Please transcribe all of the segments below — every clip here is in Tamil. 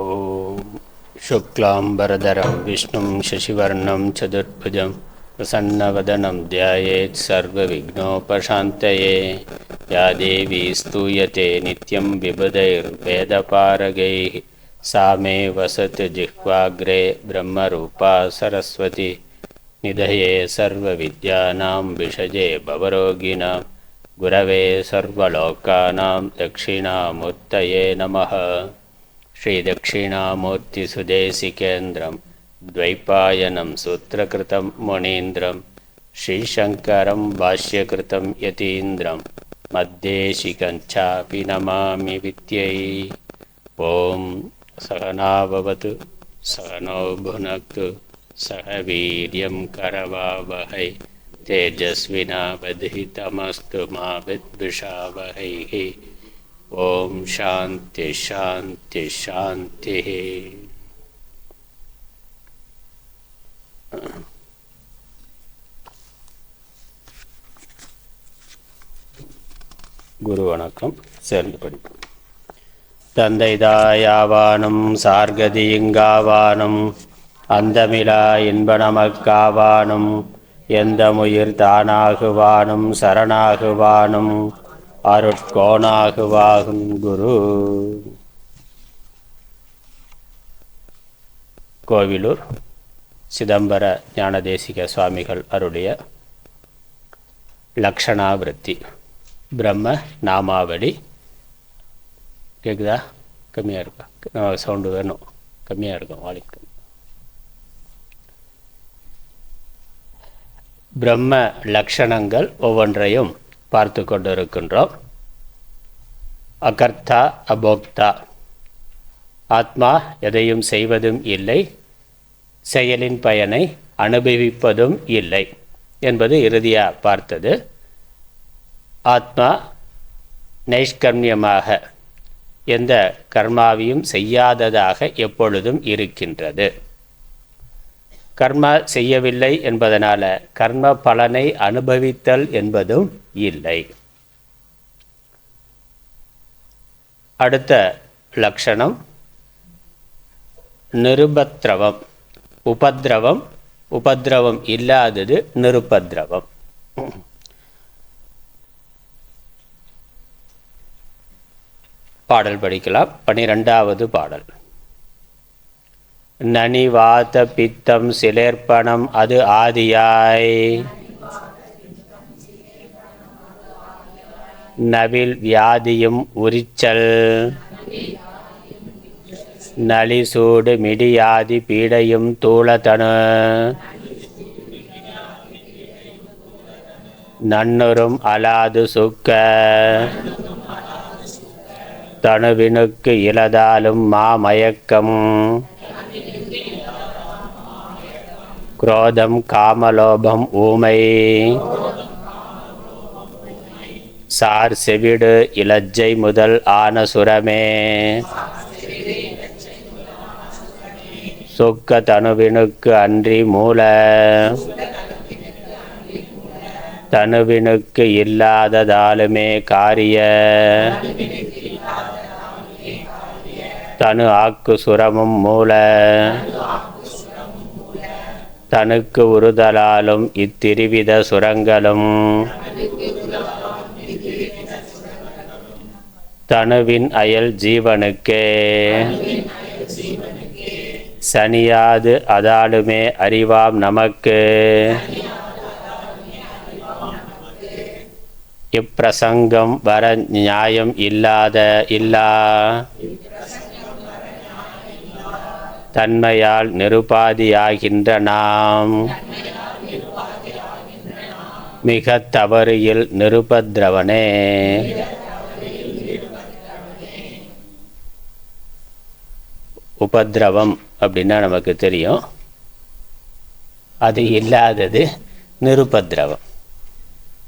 ஓம் சுக்லாம்பரதரம் விஷ்ணும் சசிவர்ணம் சதுர்புஜம் பிரசன்னவதனம் தியாயேத் சர்வவிக்னோபசாந்தயே யா தேவி ஸ்தூயதே நித்யம் விபுதைர்வேதபாரகைः सा मे वसतु जिह्वाग्रे ब्रह्मरूपा सरस्वती निधये सर्वविद्यानां विषजे भवरोगिणां गुरवे सर्वलोकानां दक्षिणामूर्तये नमः. श्रीदक्षिणामूर्तिसुदेशिकेन्द्रं द्वैपायनं सूत्रकृतं मुनीन्द्रं श्रीशङ्करं भाष्यकृतं यतीन्द्रं मद्देशिकञ्चापि नमामि विद्यै. ॐ सहना भवतु सहनौ भुनक्तु सह वीर्यं करवावहै तेजस्विनावधीतमस्तु मा विद्विषावहैः. ஓம் சாந்தி சாந்தி சாந்தி. குரு வணக்கம். சேர்ந்து படிப்போம். தந்தைதாயாவானும் சார்கதியுங்காவானும் அந்தமிலா இன்பநமக்காவானும் எந்தமுயிர் தானாகுவானும் சரணாகுவானும் அருட்கோணாகுவாகும் குரு. கோவிலூர் சிதம்பர ஞானதேசிக சுவாமிகள் அருளிய லக்ஷணாவிருத்தி பிரம்ம நாமாவளி. கேட்குதா? கம்மியாக இருக்கா? சவுண்டு வேணும். கம்மியாக இருக்கும் வாலிக்கு. பிரம்ம லக்ஷணங்கள் ஒவ்வொன்றையும் பார்த்து கொண்டிருக்கின்றோம். அகர்த்தா அபோக்தா, ஆத்மா எதையும் செய்வதும் இல்லை, செயலின் பயனை அனுபவிப்பதும் இல்லை என்பது இறுதியாக பார்த்தது. ஆத்மா நைஷ்கர்மியமாக எந்த கர்மாவையும் செய்யாததாக எப்பொழுதும் இருக்கின்றது. கர்ம செய்யவில்லை என்பதனால கர்ம பலனை அனுபவித்தல் என்பதும் இல்லை. அடுத்த லட்சணம் நிருபத்ரவம். உபத்ரவம், உபத்ரவம் இல்லாதது நிருபத்ரவம். பாடல் படிக்கலாம். 12வது பாடல். நனிவாத பித்தம் சிலேர்ப்பணம் அது ஆதியாய், நவில் வியாதியும் உரிச்சல், நலிசூடு மிடியாதி பீடையும் தூளதனு, நன்னுறும் அலாது சுக்க, தனுவினுக்கு இலதாலும் மாமயக்கம், குரோதம் காமலோபம் ஊமை, சார் செவிடு இலஜ்ஜை முதல் ஆன சுரமே, சொக்க தனுவினுக்கு அன்றி மூல, தனுவினுக்கு இல்லாததாலுமே காரிய, தனு ஆக்கு சுரமும் மூல, தனுக்கு உறுதலாலும் இத்திருவித சுரங்களும், தனுவின் அயல் ஜீவனுக்கே சனியாது அதாலுமே அறிவாம் நமக்கு, இப்பிரசங்கம் வர நியாயம் இல்லா தன்மையால் நிருபாதியாகின்ற நாம், மிக தவறியில் நிருபத்ரவனே. உபத்ரவம் அப்படின்னா நமக்கு தெரியும், அது இல்லாதது நிருபத்ரவம்.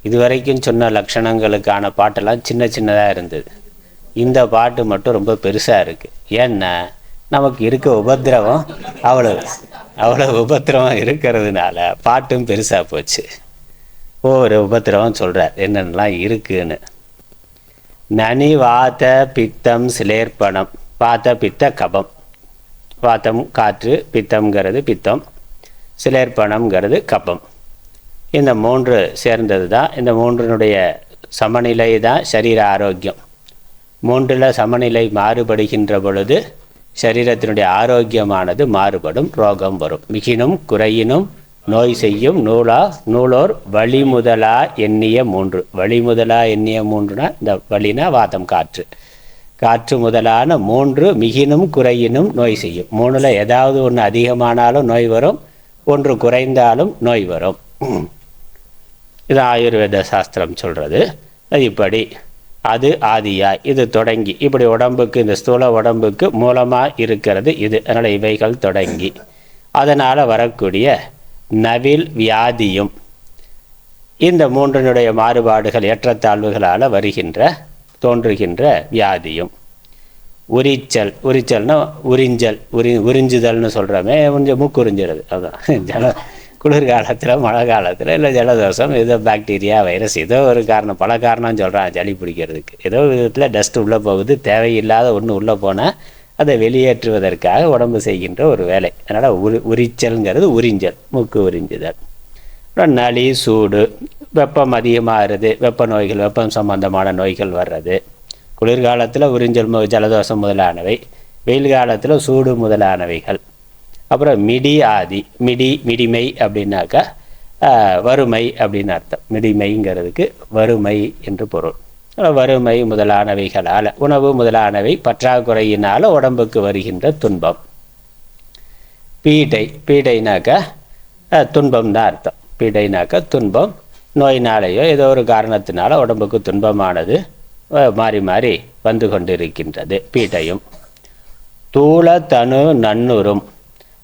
இதுவரைக்கும் சொன்ன லட்சணங்களுக்கான பாட்டெல்லாம் சின்ன சின்னதாக இருந்தது. இந்த பாட்டு மட்டும் ரொம்ப பெருசாக இருக்குது. ஏன்னா நமக்கு இருக்க உபத்திரவம் அவ்வளோ உபத்திரவம் இருக்கிறதுனால பாட்டும் பெருசாக போச்சு. ஒவ்வொரு உபத்திரவம் சொல்கிறார் என்னென்னலாம் இருக்குன்னு. நனி வாத பித்தம் சிலேர்ப்பணம். வாத பித்த கபம் வாதம் காற்று, பித்தம்ங்கிறது பித்தம், சிலேர்ப்பணம்ங்கிறது கபம். இந்த 3 சேர்ந்தது தான், இந்த 3னுடைய சமநிலை தான் சரீர ஆரோக்கியம். 3ல் சமநிலை மாறுபடுகின்ற பொழுது சரீரத்தினுடைய ஆரோக்கியமானது மாறுபடும், ரோகம் வரும். மிகினும் குறையினும் நோய் செய்யும் நூலோர் வழிமுதலா எண்ணிய 3. வழிமுதலா எண்ணிய 3னா இந்த வழினா வாதம் காற்று, காற்று முதலான 3 மிகினும் குறையினும் நோய் செய்யும். 3ல் ஏதாவது ஒன்று அதிகமானாலும் நோய் வரும், ஒன்று குறைந்தாலும் நோய் வரும். இது ஆயுர்வேத சாஸ்திரம் சொல்கிறது. அது இப்படி அது ஆதியாய் இது தொடங்கி இப்படி உடம்புக்கு, இந்த ஸ்தூல உடம்புக்கு மூலமாக இருக்கிறது இது. அதனால் இவைகள் தொடங்கி அதனால் வரக்கூடிய நவில் வியாதியும் இந்த 3னுடைய மாறுபாடுகள் ஏற்றத்தாழ்வுகளால் தோன்றுகின்ற வியாதியும். உரிச்சல்னா உறிஞ்சுதல்னு சொல்கிறோமே, கொஞ்சம் மூக்குறிஞ்சிடுது. அதுதான் குளிர்காலத்தில், மழை காலத்தில், இல்லை ஜலதோஷம், ஏதோ பாக்டீரியா, வைரஸ், ஏதோ ஒரு காரணம், பல காரணம் சொல்கிறான் சளி பிடிக்கிறதுக்கு. ஏதோ விதத்தில் டஸ்ட் உள்ளே போகுது, தேவையில்லாத ஒன்று உள்ளே போனால் அதை வெளியேற்றுவதற்காக உடம்பு செய்கின்ற ஒரு வேலை. அதனால் உரிச்சல்ங்கிறது உறிஞ்சல், மூக்கு உறிஞ்சுதல். அப்புறம் நளி, சூடு, வெப்பம் அதிகமாகிறது, வெப்ப நோய்கள், வெப்பம் சம்பந்தமான நோய்கள் வர்றது. குளிர்காலத்தில் உறிஞ்சல், ஜலதோஷம் முதலானவை, வெயில் காலத்தில் சூடு முதலானவைகள். அப்புறம் மிடி ஆதி, மிடிமை அப்படின்னாக்கா வறுமை அப்படின்னு அர்த்தம். மிடிமைங்கிறதுக்கு வறுமை என்று பொருள். வறுமை முதலானவைகளால், உணவு முதலானவை பற்றாக்குறையினால் உடம்புக்கு வருகின்ற துன்பம். பீடைனாக்கா துன்பம் தான் அர்த்தம். பீடைனாக்கா துன்பம், நோயினாலேயோ ஏதோ ஒரு காரணத்தினால உடம்புக்கு துன்பமானது மாறி மாறி வந்து கொண்டிருக்கின்றது, பீடையும். தூள தனு நன்னுறும்,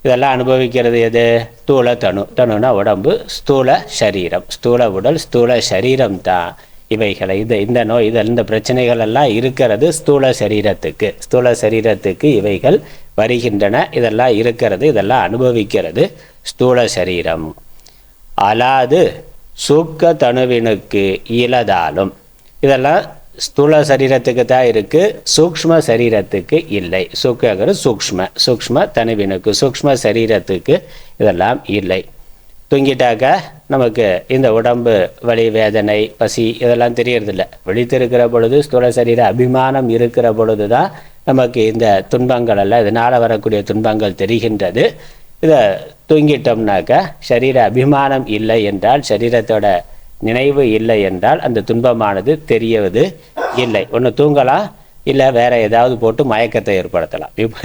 இதெல்லாம் அனுபவிக்கிறது எது? ஸ்தூல தனுனா உடம்பு, ஸ்தூல சரீரம், ஸ்தூல உடல், ஸ்தூல சரீரம் தான் இவைகளை. இந்த நோய், இந்த பிரச்சனைகள் எல்லாம் இருக்கிறது ஸ்தூல சரீரத்துக்கு இவைகள் வருகின்றன. இதெல்லாம் இருக்கிறது, இதெல்லாம் அனுபவிக்கிறது ஸ்தூல சரீரம். அலாது சூக்க தனுவினுக்கு இலதாலும், இதெல்லாம் ஸ்தூல சரீரத்துக்கு தான் இருக்குது, சூக்ஷ்ம சரீரத்துக்கு இல்லை. சூக்ஷ்ம தனுவினுக்கு, சூக்ஷ்ம சரீரத்துக்கு இதெல்லாம் இல்லை. தூங்கிட்டாக்கா நமக்கு இந்த உடம்பு வலி, வேதனை, பசி இதெல்லாம் தெரியறதில்ல. விழித்திருக்கிற பொழுது, ஸ்தூல சரீர அபிமானம் இருக்கிற பொழுது தான் நமக்கு இந்த துன்பங்கள் எல்லாம், இதனால் வரக்கூடிய துன்பங்கள் தெரிகின்றது. இதை தூங்கிட்டோம்னாக்கா சரீர அபிமானம் இல்லை என்றால், சரீரத்தோட நினைவு இல்லை என்றால் அந்த துன்பமானது தெரியவது இல்லை. ஒன்று தூங்கலாம், இல்லை வேற ஏதாவது போட்டு மயக்கத்தை ஏற்படுத்தலாம். இப்போ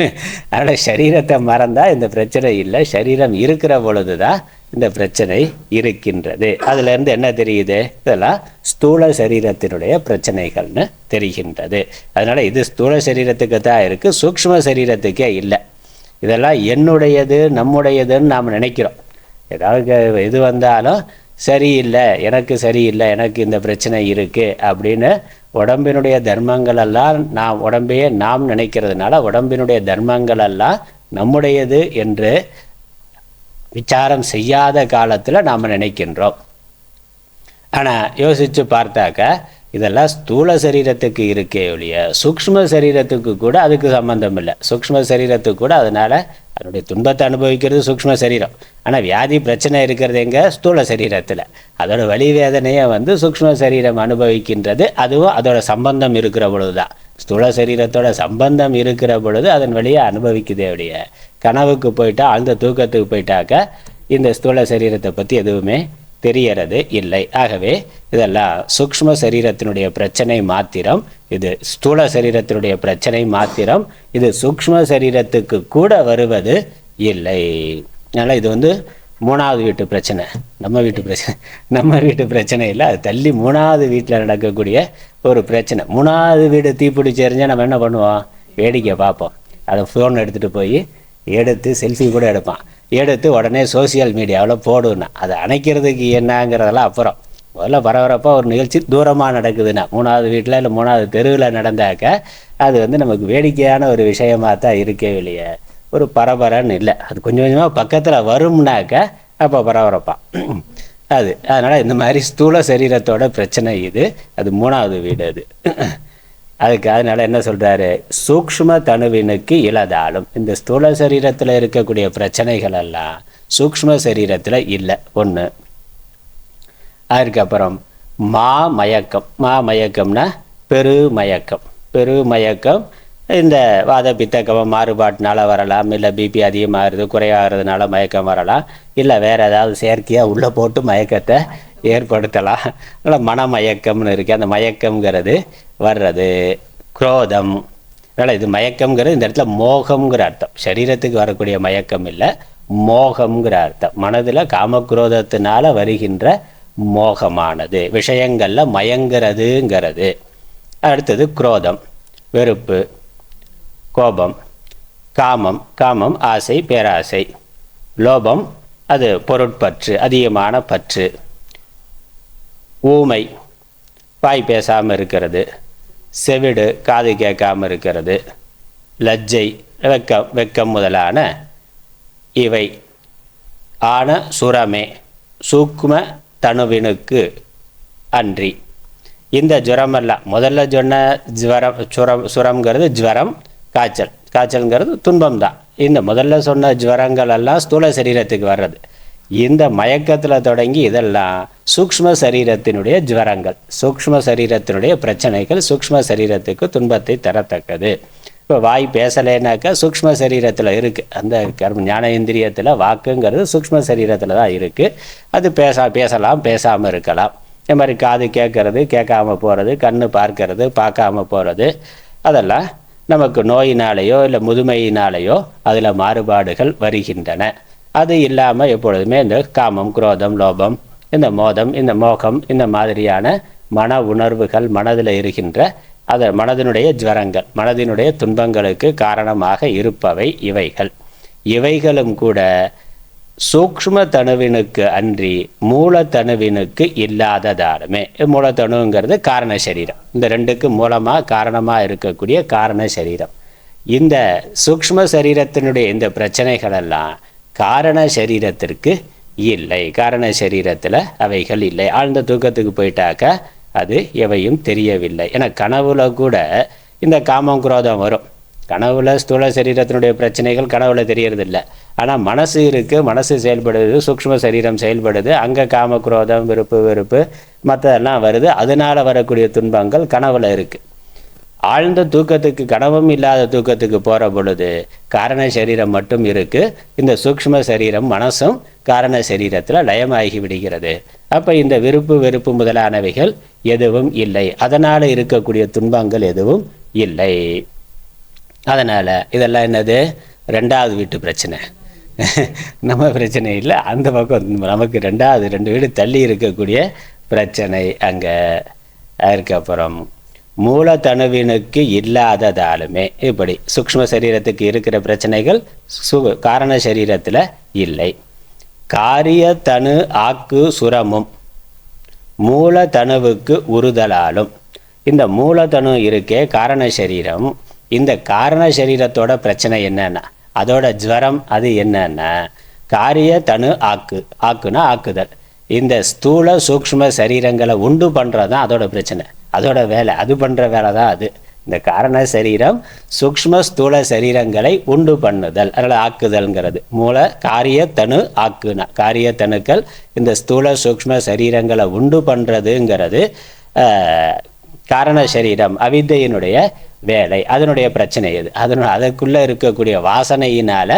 அதனால் சரீரத்தை மறந்தால் இந்த பிரச்சனை இல்லை, சரீரம் இருக்கிற பொழுது தான் இந்த பிரச்சனை இருக்கின்றது. அதுலேருந்து என்ன தெரியுது? இதெல்லாம் ஸ்தூல சரீரத்தினுடைய பிரச்சனைகள்னு தெரிகின்றது. அதனால் இது ஸ்தூல சரீரத்துக்கு தான் இருக்குது, சூக்ஷ்ம சரீரத்துக்கே இல்லை. இதெல்லாம் என்னுடையது, நம்முடையதுன்னு நாம் நினைக்கிறோம். ஏதாவது இது வந்தாலும் சரியில்லை, எனக்கு சரியில்லை, எனக்கு இந்த பிரச்சனை இருக்குது அப்படின்னு உடம்பினுடைய தர்மங்களெல்லாம் உடம்பையே நாம் நினைக்கிறதுனால உடம்பினுடைய தர்மங்களெல்லாம் நம்முடையது என்று விசாரம் செய்யாத காலத்தில் நாம் நினைக்கின்றோம். ஆனால் யோசித்து பார்த்தாக்க இதெல்லாம் ஸ்தூல சரீரத்துக்கு இருக்கே ஒழிய சூக்ஷ்ம சரீரத்துக்கு கூட அதுக்கு சம்பந்தம் இல்லை. சூக்ஷ்ம சரீரத்துக்கு கூட அதனால் அதனுடைய துன்பத்தை அனுபவிக்கிறது சூக்ஷ்ம சரீரம். ஆனால் வியாதி பிரச்சனை இருக்கிறது எங்கே? ஸ்தூல சரீரத்தில். அதோட வலி வேதனையை சூக்ஷ்ம சரீரம் அனுபவிக்கின்றது. அதுவும் அதோட சம்பந்தம் இருக்கிற பொழுது தான். ஸ்தூல சரீரத்தோட சம்பந்தம் இருக்கிற பொழுது அதன் வழியை அனுபவிக்குதே ஒழிய கனவுக்கு போயிட்டா, ஆழ்ந்த தூக்கத்துக்கு போயிட்டாக்க இந்த ஸ்தூல சரீரத்தை பற்றி எதுவுமே தெரியறது இல்லை. ஆகவே இதெல்லாம் சூக்ஷ்ம சரீரத்தினுடைய பிரச்சனை மாத்திரம், இது ஸ்தூல சரீரத்தினுடைய பிரச்சனை மாத்திரம், இது சூக்ஷ்ம சரீரத்துக்கு கூட வருவது இல்லை. அதனால் இது மூணாவது வீட்டு பிரச்சனை, நம்ம வீட்டு பிரச்சனை இல்லை, அது தள்ளி மூணாவது வீட்டில் நடக்கக்கூடிய ஒரு பிரச்சனை. மூணாவது வீடு தீப்பிடிச்சு எறிஞ்சால் நம்ம என்ன பண்ணுவோம்? வேடிக்கை பார்ப்போம். அதை ஃபோன் எடுத்துகிட்டு போய் எடுத்து செல்ஃபி கூட எடுப்பான், எடுத்து உடனே சோசியல் மீடியாவில் போடுன்னா அதை அணைக்கிறதுக்கு என்னங்கிறதெல்லாம் அப்புறம். முதல்ல பரபரப்பாக ஒரு நிகழ்ச்சி தூரமாக நடக்குதுன்னா, மூணாவது வீட்டில் இல்லை மூணாவது தெருவில் நடந்தாக்க அது நமக்கு வேடிக்கையான ஒரு விஷயமாக தான் இருக்கே இல்லையே, ஒரு பரபரன்னு இல்லை. அது கொஞ்சம் கொஞ்சமாக பக்கத்தில் வரும்னாக்க அப்போ பரபரப்பாக அது. அதனால் இந்த மாதிரி ஸ்தூல சரீரத்தோட பிரச்சனை இது. அது மூணாவது வீடு. அதனால என்ன சொல்றாரு, சூக்ஷ்ம தனுவினுக்கு இலதாலும். இந்த ஸ்தூல சரீரத்தில் இருக்கக்கூடிய பிரச்சனைகள் எல்லாம் சூக்ஷ்ம சரீரத்தில் இல்லை. ஒன்று. அதுக்கப்புறம் மயக்கம்னா பெருமயக்கம். இந்த வாத பித்தக்கமம் மாறுபாட்டினால வரலாம், இல்லை பிபி அதிகமாகிறது குறையாகிறதுனால மயக்கம் வரலாம், இல்லை வேறு ஏதாவது செயற்கையாக உள்ளே போட்டு மயக்கத்தை ஏற்படுத்தலாம். அதனால் மனமயக்கம்னு இருக்குது. அந்த மயக்கம்ங்கிறது வர்றது. குரோதம். அதனால் இது மயக்கம்ங்கிறது இந்த இடத்துல மோகம்ங்கிற அர்த்தம். சரீரத்துக்கு வரக்கூடிய மயக்கம் இல்லை, மோகம்ங்கிற அர்த்தம். மனதில் காமக்ரோதத்தினால வருகின்ற மோகமானது, விஷயங்களில் மயங்கிறதுங்கிறது. அடுத்தது குரோதம், வெறுப்பு. கோபம். காமம் ஆசை, பேராசை. லோபம் அது பொருட்பற்று, அதிகமான பற்று. ஊமை, வாய் பேசாமல் இருக்கிறது. செவிடு, காது கேட்காமல் இருக்கிறது. லஜ்ஜை, வெக்கம் முதலான இவை. ஆன சுரமே, சூக்ம தனுவினுக்கு அன்றி. இந்த ஜுரமெல்லாம் முதல்ல சொன்ன சுரம்ங்கிறது ஜுவரம், காய்ச்சல்ங்கிறது துன்பம் தான். இந்த முதல்ல சொன்ன ஜுவரங்கள் எல்லாம் ஸ்தூல சரீரத்துக்கு வர்றது. இந்த மயக்கத்தில் தொடங்கி இதெல்லாம் சூக்ஷ்ம சரீரத்தினுடைய ஜுவரங்கள், சூக்ஷ்ம சரீரத்தினுடைய பிரச்சனைகள், சூக்ஷ்ம சரீரத்துக்கு துன்பத்தை தரத்தக்கது. இப்போ வாய் பேசலைனாக்கா சூக்ஷ்ம சரீரத்தில் இருக்குது. அந்த ஞான இந்திரியத்தில் வாக்குங்கிறது சூக்ஷ்ம சரீரத்தில் தான் இருக்குது. அது பேசலாம், பேசாமல் இருக்கலாம். இந்த மாதிரி காது கேட்கறது, கேட்காம போகிறது, கண்ணு பார்க்கறது, பார்க்காம போகிறது, அதெல்லாம் நமக்கு நோயினாலேயோ இல்லை முதுமையினாலேயோ அதில் மாறுபாடுகள் வருகின்றன. அது இல்லாமல் எப்பொழுதுமே இந்த காமம், குரோதம், லோபம், இந்த மோகம், இந்த மாதிரியான மன உணர்வுகள் மனதில் இருக்கின்ற மனதினுடைய ஜுவரங்கள், மனதினுடைய துன்பங்களுக்கு காரணமாக இருப்பவை இவைகளும் கூட சூக்ஷ்ம தனுவினுக்கு அன்றி மூலத்தனுவினுக்கு இல்லாததாலுமே. மூலத்தனுங்கிறது காரண சரீரம். இந்த ரெண்டுக்கு மூலமாக காரணமாக இருக்கக்கூடிய காரண சரீரம். இந்த சூக்ஷ்ம சரீரத்தினுடைய இந்த பிரச்சனைகள் எல்லாம் காரண சரீரத்திற்கு இல்லை. காரண சரீரத்தில் அவைகள் இல்லை. ஆழ்ந்த தூக்கத்துக்கு போயிட்டாக்க அது எவையும் தெரியவில்லை. ஏன்னா கனவுல கூட இந்த காமம் குரோதம் வரும். கனவுல ஸ்தூல சரீரத்தினுடைய பிரச்சனைகள் கனவுல தெரியறதில்லை. ஆனால் மனசு இருக்குது, மனசு செயல்படுது, சூக்ஷ்ம சரீரம் செயல்படுது. அங்கே காம குரோதம், வெறுப்பு மற்றதெல்லாம் வருது. அதனால் வரக்கூடிய துன்பங்கள் கனவுல இருக்குது. ஆழ்ந்த தூக்கத்துக்கு, கனவும் இல்லாத தூக்கத்துக்கு போகிற பொழுது காரண சரீரம் மட்டும் இருக்குது. இந்த சூக்ஷ்ம சரீரம் மனசும் காரண சரீரத்தில் லயமாகி விடுகிறது. அப்போ இந்த வெறுப்பு முதலானவைகள் எதுவும் இல்லை. அதனால் இருக்கக்கூடிய துன்பங்கள் எதுவும் இல்லை. அதனால் இதெல்லாம் என்னது, ரெண்டாவது வீட்டு பிரச்சனை. நம்ம பிரச்சனை இல்லை, அந்த பக்கம் நமக்கு ரெண்டு வீடு தள்ளி இருக்கக்கூடிய பிரச்சனை அங்கே. அதுக்கப்புறம் மூலத்தனுவினுக்கு இல்லாததாலுமே இப்படி சூக்ஷ்ம சரீரத்துக்கு இருக்கிற பிரச்சனைகள் காரண சரீரத்தில் இல்லை. காரிய தனு ஆக்கு சுரமும் மூலத்தனுவுக்கு உறுதலாலும். இந்த மூலத்தனு இருக்கே காரண சரீரம், இந்த காரண சரீரத்தோட பிரச்சனை என்னன்னா, அதோட ஜுவரம் அது என்னன்னா காரிய தனு ஆக்குனா ஆக்குதல். இந்த ஸ்தூல சூக்ஷ்ம சரீரங்களை உண்டு பண்ணுறது தான் அதோட பிரச்சனை, அதோட வேலை. அது பண்ணுற வேலை தான் அது. இந்த காரண சரீரம் சூக்ஷ்ம ஸ்தூல சரீரங்களை உண்டு பண்ணுதல், அதனால் ஆக்குதல்ங்கிறது. காரிய தனு ஆக்குனா காரிய தனுக்கள் இந்த ஸ்தூல சூக்ஷ்ம சரீரங்களை உண்டு பண்ணுறதுங்கிறது காரண சரீரம், அவித்தையினுடைய வேலை, அதனுடைய பிரச்சனை எது. அதற்குள்ளே இருக்கக்கூடிய வாசனையினால்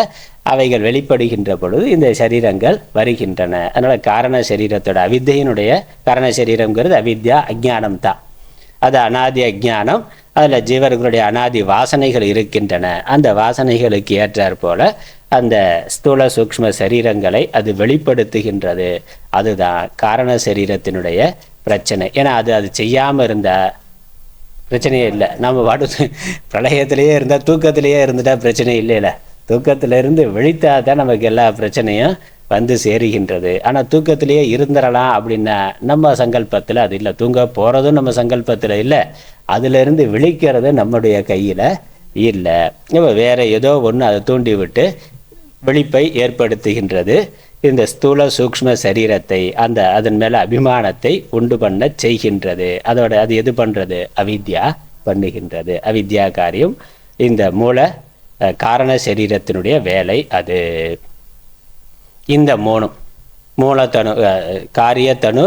அவைகள் வெளிப்படுகின்ற பொழுது இந்த சரீரங்கள் வருகின்றன. அதனால் காரண சரீரத்தோட அவித்தையினுடைய காரண சரீரங்கிறது அவித்யா, அஜ்ஞானம் தான். அது அனாதி அஜ்ஞானம். அதில் ஜீவர்களுடைய அனாதி வாசனைகள் இருக்கின்றன. அந்த வாசனைகளுக்கு ஏற்றாற் போல அந்த ஸ்தூல சூக்ஷ்ம சரீரங்களை அது வெளிப்படுத்துகின்றது. அதுதான் காரண சரீரத்தினுடைய பிரச்சனை. ஏன்னா அது செய்யாமல் இருந்தால் பிரச்சனையே இல்லை. நம்ம பாட்டு பிரளயத்திலேயே இருந்தால், தூக்கத்திலேயே இருந்துட்டால் பிரச்சனை இல்லைல்ல. தூக்கத்திலிருந்து விழித்தால் தான் நமக்கு எல்லா பிரச்சனையும் வந்து சேருகின்றது. ஆனால் தூக்கத்திலேயே இருந்துடலாம் அப்படின்னா நம்ம சங்கல்பத்தில் அது இல்லை. தூங்க போகிறதும் நம்ம சங்கல்பத்தில் இல்லை, அதிலிருந்து விழிக்கிறது நம்முடைய கையில் இல்லை. இப்போ வேறு ஏதோ ஒன்று அதை தூண்டி விட்டு விழிப்பை ஏற்படுத்துகின்றது. இந்த ஸ்தூல சூக்ஷ்ம சரீரத்தை அதன் மேலே அபிமானத்தை உண்டு பண்ண செய்கின்றது. அது எது பண்ணுறது? அவித்யா, பண்ணுகின்றது. அவித்யா காரியம் இந்த மூல காரண சரீரத்தினுடைய வேலை அது. இந்த மூலத்தனு காரியத்தனு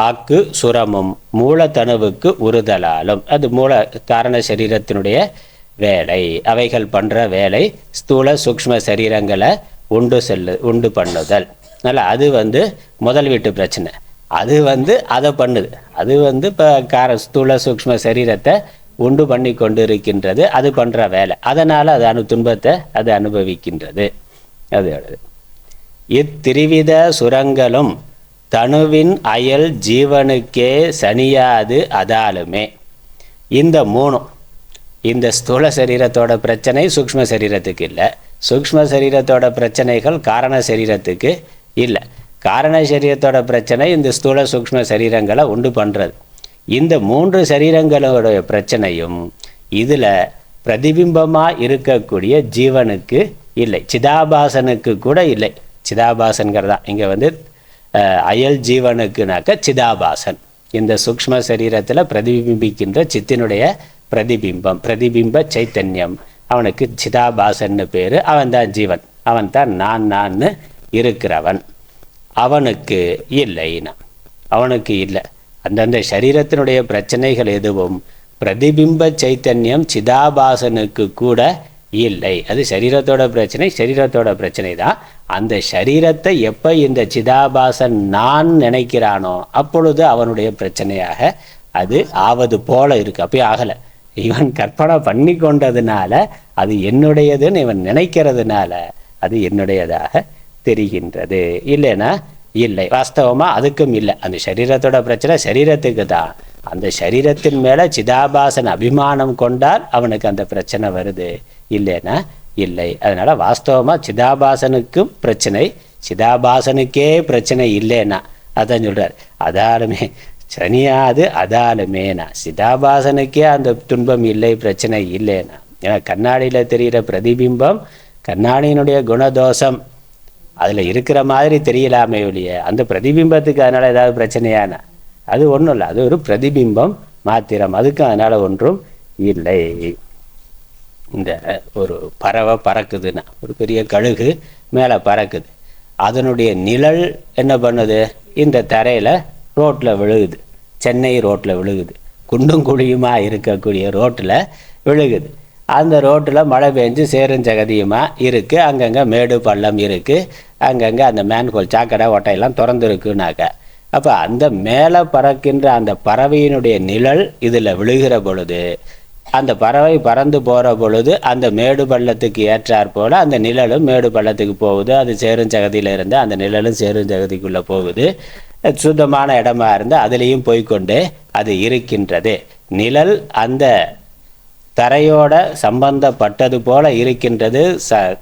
ஆக்கு சுரமும் மூலத்தனுவுக்கு உறுதலாலும் அது மூல காரண சரீரத்தினுடைய வேலை. அவைகள் பண்ற வேலை ஸ்தூல சூக்ஷ்ம சரீரங்களை உண்டு பண்ணுதல். அது முதல் வீட்டு பிரச்சனை. அது அதை பண்ணுது. அது இப்போ ஸ்தூல சூக்ஷ்ம சரீரத்தை உண்டு பண்ணி கொண்டு இருக்கின்றது. அது பண்ற வேலை. அதனால அது துன்பத்தை அது அனுபவிக்கின்றது. அது இத்திரிவித சுரங்களும் தனுவின் அயல் ஜீவனுக்கே சனியாது அதாலுமே. இந்த மூணும், இந்த ஸ்தூல சரீரத்தோட பிரச்சனை சூக்ஷ்ம சரீரத்துக்கு இல்லை, சூக்ஷ்ம சரீரத்தோட பிரச்சனைகள் காரண சரீரத்துக்கு இல்லை, காரண சரீரத்தோட பிரச்சனை இந்த ஸ்தூல சூக்ஷ்ம சரீரங்களை உண்டு பண்ணுறது. இந்த 3 சரீரங்களோட பிரச்சனையும் இதில் பிரதிபிம்பமாக இருக்கக்கூடிய ஜீவனுக்கு இல்லை, சிதாபாசனுக்கு கூட இல்லை. சிதாபாசன்கிறதா இங்கே அயல் ஜீவனுக்குனாக்க சிதாபாசன். இந்த சூக்ஷ்ம சரீரத்தில் பிரதிபிம்பிக்கின்ற சித்தினுடைய பிரதிபிம்பம், பிரதிபிம்ப சைத்தன்யம், அவனுக்கு சிதாபாசன்னு பேர். அவன்தான் ஜீவன், அவன்தான் நான் இருக்கிறவன். அவனுக்கு இல்லைனா, அவனுக்கு இல்லை. அந்தந்த சரீரத்தினுடைய பிரச்சனைகள் எதுவும் பிரதிபிம்ப சைத்தன்யம் சிதாபாசனுக்கு கூட இல்லை. அது சரீரத்தோட பிரச்சனை, சரீரத்தோட பிரச்சனை தான். அந்த சரீரத்தை எப்போ இந்த சிதாபாசன் நான் நினைக்கிறானோ அப்பொழுது அவனுடைய பிரச்சனையாக அது ஆவது போல இருக்கு. அப்பயும் ஆகலை, இவன் கற்பனை பண்ணி கொண்டதுனால, அது என்னுடையதுன்னு இவன் நினைக்கிறதுனால அது என்னுடையதாக தெரிகின்றது. இல்லைன்னா இல்லை, வாஸ்தவமாக அதுக்கும் இல்லை. அந்த சரீரத்தோட பிரச்சனை சரீரத்துக்கு தான். அந்த சரீரத்தின் மேலே சிதாபாசன் அபிமானம் கொண்டால் அவனுக்கு அந்த பிரச்சனை வருது, இல்லைன்னா இல்லை. அதனால் வாஸ்தவமாக சிதாபாசனுக்கும் பிரச்சனை, சிதாபாசனுக்கே பிரச்சனை இல்லைன்னா அதான் சொல்கிறார். அதாலுமே சனியாது அதாலுமேனா, சிதாபாசனுக்கே அந்த துன்பம் இல்லை, பிரச்சனை இல்லைன்னா. ஏன்னா கண்ணாடியில் தெரிகிற பிரதிபிம்பம் கண்ணாடியினுடைய குணதோஷம் அதில் இருக்கிற மாதிரி தெரியலாமே ஒழிய அந்த பிரதிபிம்பத்துக்கு அதனால் ஏதாவது பிரச்சனையானா அது ஒன்றும் இல்லை. அது ஒரு பிரதிபிம்பம் மாத்திரம், அதுக்கும் அதனால் ஒன்றும் இல்லை. இந்த ஒரு பறவை பறக்குதுன்னா, ஒரு பெரிய கழுகு மேலே பறக்குது, அதனுடைய நிழல் என்ன பண்ணுது, இந்த தரையில் ரோட்டில் விழுகுது, சென்னை ரோட்டில் விழுகுது, குண்டும் குழியுமாக இருக்கக்கூடிய ரோட்டில் விழுகுது. அந்த ரோட்டில் மழை பெஞ்சு சேரும் ஜகதியுமாக இருக்குது, அங்கங்கே மேடு பள்ளம் இருக்குது, அங்கங்கே அந்த மேன்கோல் சாக்கடை ஓட்டையெல்லாம் திறந்துருக்குனாக்க, அப்போ அந்த மேலே பறக்கின்ற அந்த பறவையினுடைய நிழல் இதில் விழுகிற பொழுது, அந்த பறவை பறந்து போகிற பொழுது அந்த மேடு பள்ளத்துக்கு ஏற்றாற் போல் அந்த நிழலும் மேடு பள்ளத்துக்கு போகுது. அது சேரும் ஜகதியில் இருந்து அந்த நிழலும் சேரும் ஜகதிக்குள்ளே போகுது. சுத்தமான இடமா இருந்து அதுலேயும் போய்கொண்டே அது இருக்கின்றது. நிழல் அந்த தரையோட சம்பந்தப்பட்டது போல இருக்கின்றது.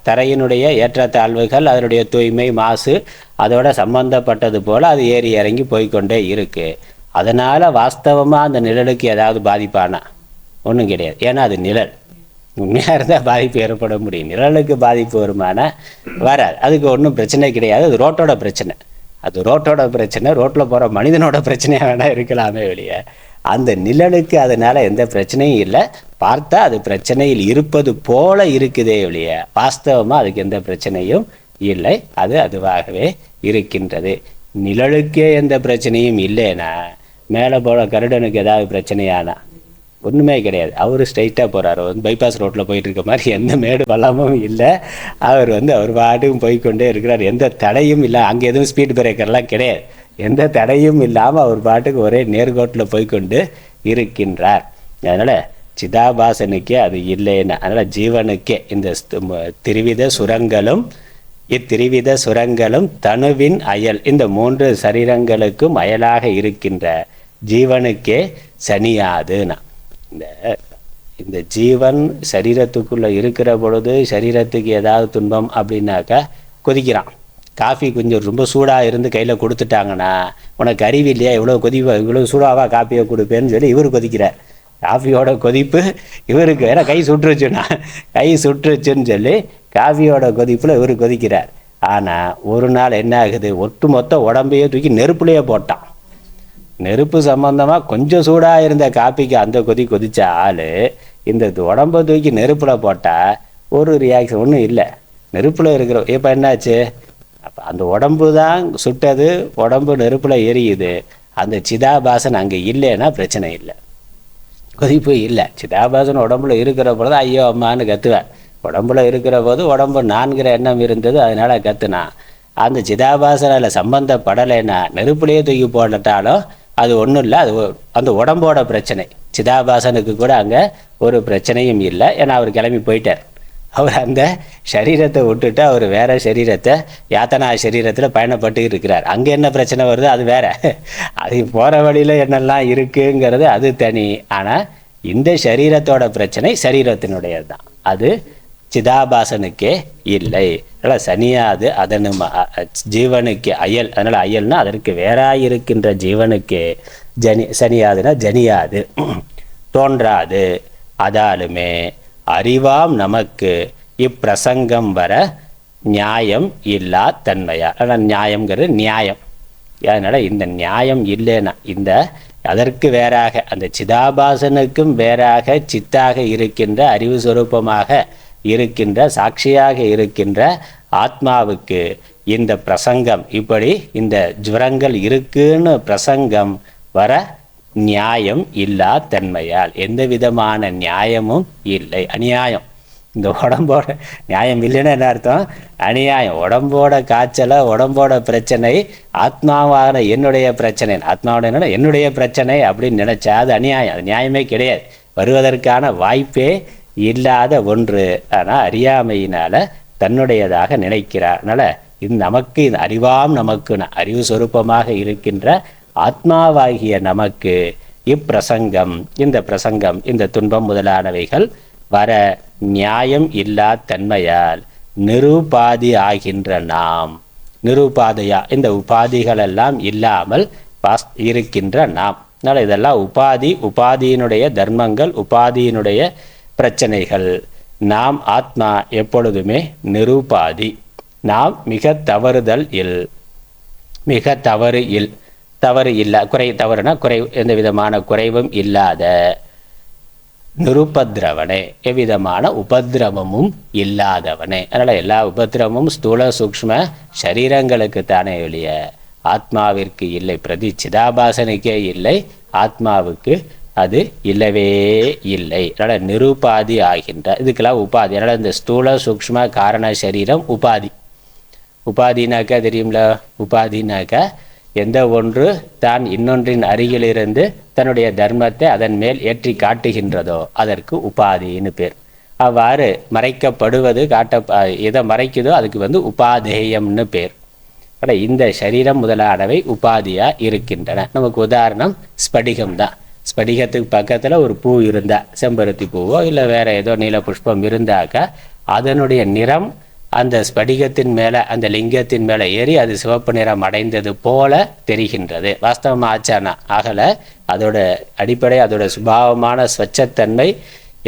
தரையினுடைய ஏற்றத்தாழ்வுகள், அதனுடைய தூய்மை, மாசு அதோட சம்பந்தப்பட்டது போல் அது ஏறி இறங்கி போய்கொண்டே இருக்கு. அதனால் வாஸ்தவமாக அந்த நிழலுக்கு ஏதாவது பாதிப்பானா ஒன்றும் கிடையாது. ஏன்னா அது நிழல். உண்மையாக இருந்தால் பாதிப்பு ஏற்பட முடியும், நிழலுக்கு பாதிப்பு வருமானா வராது. அதுக்கு ஒன்றும் பிரச்சனை கிடையாது. அது ரோட்டோட பிரச்சனை, அது ரோட்டோட பிரச்சனை, ரோட்டில் போகிற மனிதனோட பிரச்சனையாக வேணால் இருக்கலாமே வெளியே. அந்த நிழலுக்கு அதனால் எந்த பிரச்சனையும் இல்லை. பார்த்தா அது பிரச்சனையில் இருப்பது போல இருக்குதே ஒழிய வாஸ்தவமாக அதுக்கு எந்த பிரச்சனையும் இல்லை. அது அதுவாகவே இருக்கின்றது. நிழலுக்கே எந்த பிரச்சனையும் இல்லைன்னா மேலே போல கருடனுக்கு ஏதாவது பிரச்சனையானா ஒன்றுமே கிடையாது. அவர் ஸ்ட்ரைட்டாக போகிறார், பைபாஸ் ரோட்டில் போயிட்டு இருக்க மாதிரி எந்த மேடு பள்ளமும் இல்லை. அவர் அவர் பாட்டுக்கும் போய்கொண்டே இருக்கிறார், எந்த தடையும் இல்லை. அங்கே எதுவும் ஸ்பீட் பிரேக்கர்லாம் கிடையாது. எந்த தடையும் இல்லாமல் அவர் பாட்டுக்கு ஒரே நேர்கோட்டில் போய்கொண்டு இருக்கின்றார். அதனால் சிதாபாசனுக்கே அது இல்லைன்னா, அதனால் ஜீவனுக்கே இந்த திரிவித சுரங்களும் இத்திரிவித சுரங்களும் தனுவின் அயல், இந்த 3 சரீரங்களுக்கும் அயலாக இருக்கின்ற ஜீவனுக்கே சனியாதுன்னா. இந்த ஜீவன் சரீரத்துக்குள்ளே இருக்கிற பொழுது சரீரத்துக்கு ஏதாவது துன்பம் அப்படின்னாக்கா கொதிக்கிறான். காஃபி கொஞ்சம் ரொம்ப சூடாக இருந்து கையில் கொடுத்துட்டாங்கன்னா, உனக்கு அறிவு இல்லையா, இவ்வளோ சூடாவா காப்பியை கொடுப்பேன்னு சொல்லி இவர் கொதிக்கிறார். காஃபியோட கொதிப்பு இவருக்கு வேற கை சுற்றுச்சுன்னு சொல்லி காஃபியோட கொதிப்பில் இவர் கொதிக்கிறார். ஆனால் ஒரு நாள் என்ன ஆகுது, ஒட்டுமொத்த உடம்பையே தூக்கி நெருப்புலையே போட்டான். நெருப்பு சம்பந்தமாக கொஞ்சம் சூடாக இருந்த காப்பிக்கு அந்த கொதிச்ச ஆள் இந்த உடம்பை தூக்கி நெருப்பில் போட்டால் ஒரு ரியாக்ஷன் ஒன்றும் இல்லை. நெருப்பில் இருக்கிற இப்போ என்னாச்சு? அப்போ அந்த உடம்பு தான் சுட்டது, உடம்பு நெருப்பில் எரியுது. அந்த சிதாபாசன் அங்கே இல்லைன்னா பிரச்சனை இல்லை, கொதிப்பு இல்லை. சிதாபாசன் உடம்புல இருக்கிற பொழுது ஐயோ அம்மான்னு கத்துவேன். உடம்புல இருக்கிற போது உடம்பு நான்கிற எண்ணம் இருந்தது, அதனால கத்துனான். அந்த சிதாபாசனில் சம்பந்தப்படலைன்னா நெருப்புலேயே தூக்கி போட்டாலும் அது ஒன்றும் இல்லை, அது அந்த உடம்போட பிரச்சனை. சிதாபாசனுக்கு கூட அங்கே ஒரு பிரச்சனையும் இல்லை, ஏன்னா அவர் கிளம்பி போயிட்டார். அவர் அந்த சரீரத்தை விட்டுட்டு அவர் வேற சரீரத்தை யாத்தனா சரீரத்தில் பயணப்பட்டு இருக்கிறார். அங்கே என்ன பிரச்சனை வருது அது வேற, அது போகிற வழியில் என்னெல்லாம் இருக்குங்கிறது அது தனி. ஆனால் இந்த சரீரத்தோட பிரச்சனை சரீரத்தினுடையது தான், அது சிதாபாசனுக்கே இல்லை. அதனால் சனியாது அதனு ஜீவனுக்கு அயல், அதனால் அயல்னா அதற்கு வேறாயிருக்கின்ற ஜீவனுக்கு சனியாதுன்னா ஜனியாது, தோன்றாது. அதாலுமே அறிவாம் நமக்கு இப்பிரசங்கம் வர நியாயம் இல்லா தன்மையா. அதனால் நியாயங்கிறது நியாயம். அதனால் இந்த நியாயம் இல்லைன்னா இந்த அதற்கு வேறாக அந்த சிதாபாசனுக்கும் வேறாக சித்தாக இருக்கின்ற அறிவு சொரூபமாக இருக்கின்ற சாட்சியாக இருக்கின்ற ஆத்மாவுக்கு இந்த பிரசங்கம், இப்படி இந்த ஜுவரங்கள் இருக்குன்னு பிரசங்கம் வர நியாயம் இல்லா தன்மையால் எந்த விதமான நியாயமும் இல்லை, அநியாயம். இந்த உடம்போட நியாயம் இல்லைன்னு என்ன அர்த்தம்? அநியாயம். உடம்போட காய்ச்சலை, உடம்போட பிரச்சனை ஆத்மாவான என்னுடைய பிரச்சனை, ஆத்மாவோட என்னன்னா என்னுடைய பிரச்சனை அப்படின்னு நினைச்சா அது அநியாயம், அது நியாயமே கிடையாது, வருவதற்கான வாய்ப்பே இல்லாத ஒன்று. ஆனால் அறியாமையினால தன்னுடையதாக நினைக்கிறார். அதனால இது நமக்கு, இது அறிவாம் நமக்கு அறிவு சொரூபமாக இருக்கின்ற ஆத்மாவாகிய நமக்கு இப்பிரசங்கம், இந்த பிரசங்கம், இந்த துன்பம் முதலானவைகள் வர நியாயம் இல்லா தன்மையால் நிருபாதி ஆகின்ற நாம், நிருபாதையா இந்த உபாதிகள் எல்லாம் இல்லாமல் இருக்கின்ற நாம். அதனால் இதெல்லாம் உபாதி, உபாதியினுடைய தர்மங்கள், உபாதியினுடைய பிரச்சனைகள். நாம் ஆத்மா எப்பொழுதுமே நிருபாதி. நாம் மிக தவறுதல் இல், மிக தவறு இல், தவறு இல்லை, குறை, தவறுனா குறை, எந்த விதமான குறைவும் இல்லாத நிருபத்ரவனே, எவ்விதமான உபதிரவமும் இல்லாதவனே. அதனால் எல்லா உபதிரவமும் ஸ்தூல சூக்ஷ்ம சரீரங்களுக்கு தானே ஒழிய ஆத்மாவிற்கு இல்லை. பிரதி சிதாபாசனுக்கே இல்லை, ஆத்மாவுக்கு அது இல்லவே இல்லை. அதனால் நிருபாதி ஆகின்ற இதுக்கெல்லாம் உபாதி. அதனால் இந்த ஸ்தூல சூக்ஷ்ம காரண சரீரம் உபாதி. உபாதினாக்கா தெரியும்ல, உபாதினாக்கா எந்த ஒன்று தான் இன்னொன்றின் அருகிலிருந்து தன்னுடைய தர்மத்தை அதன் மேல் ஏற்றி காட்டுகின்றதோ அதற்கு உபாதின்னு பேர். அவ்வாறு மறைக்கப்படுவது, எதை மறைக்குதோ அதுக்கு உபாதேயம்னு பேர். ஆனால் இந்த சரீரம் முதலானவை உபாதியாக இருக்கின்றன. நமக்கு உதாரணம் ஸ்படிகம் தான். ஸ்படிகத்துக்கு பக்கத்தில் ஒரு பூ இருந்தால், செம்பருத்தி பூவோ இல்லை வேற ஏதோ நீல புஷ்பம் இருந்தாக்கா அதனுடைய நிறம் அந்த ஸ்படிகத்தின் மேலே, அந்த லிங்கத்தின் மேலே ஏறி அது சிவப்பு நிறம் அடைந்தது போல தெரிகின்றது. வாஸ்தவமாக ஆச்சானா ஆகலை. அதோட அடிப்படை, அதோட சுபாவமான ஸ்வச்சத்தன்மை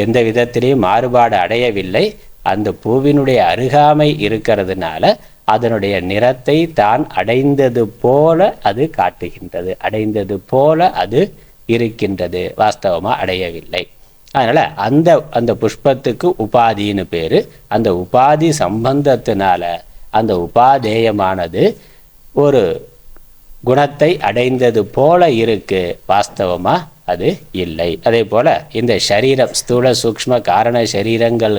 எந்த விதத்திலையும் மாறுபாடு அடையவில்லை. அந்த பூவினுடைய அருகாமை இருக்கிறதுனால அதனுடைய நிறத்தை தான் அடைந்தது போல அது காட்டுகின்றது, அடைந்தது போல அது இருக்கின்றது, வாஸ்தவமாக அடையவில்லை. அதனால் அந்த புஷ்பத்துக்கு உபாதின்னு பேர். அந்த உபாதி சம்பந்தத்தினால அந்த உபாதேயமானது ஒரு குணத்தை அடைந்தது போல இருக்கு, வாஸ்தவமாக அது இல்லை. அதே போல் இந்த சரீரம், ஸ்தூல சூக்ஷ்ம காரண சரீரங்கள்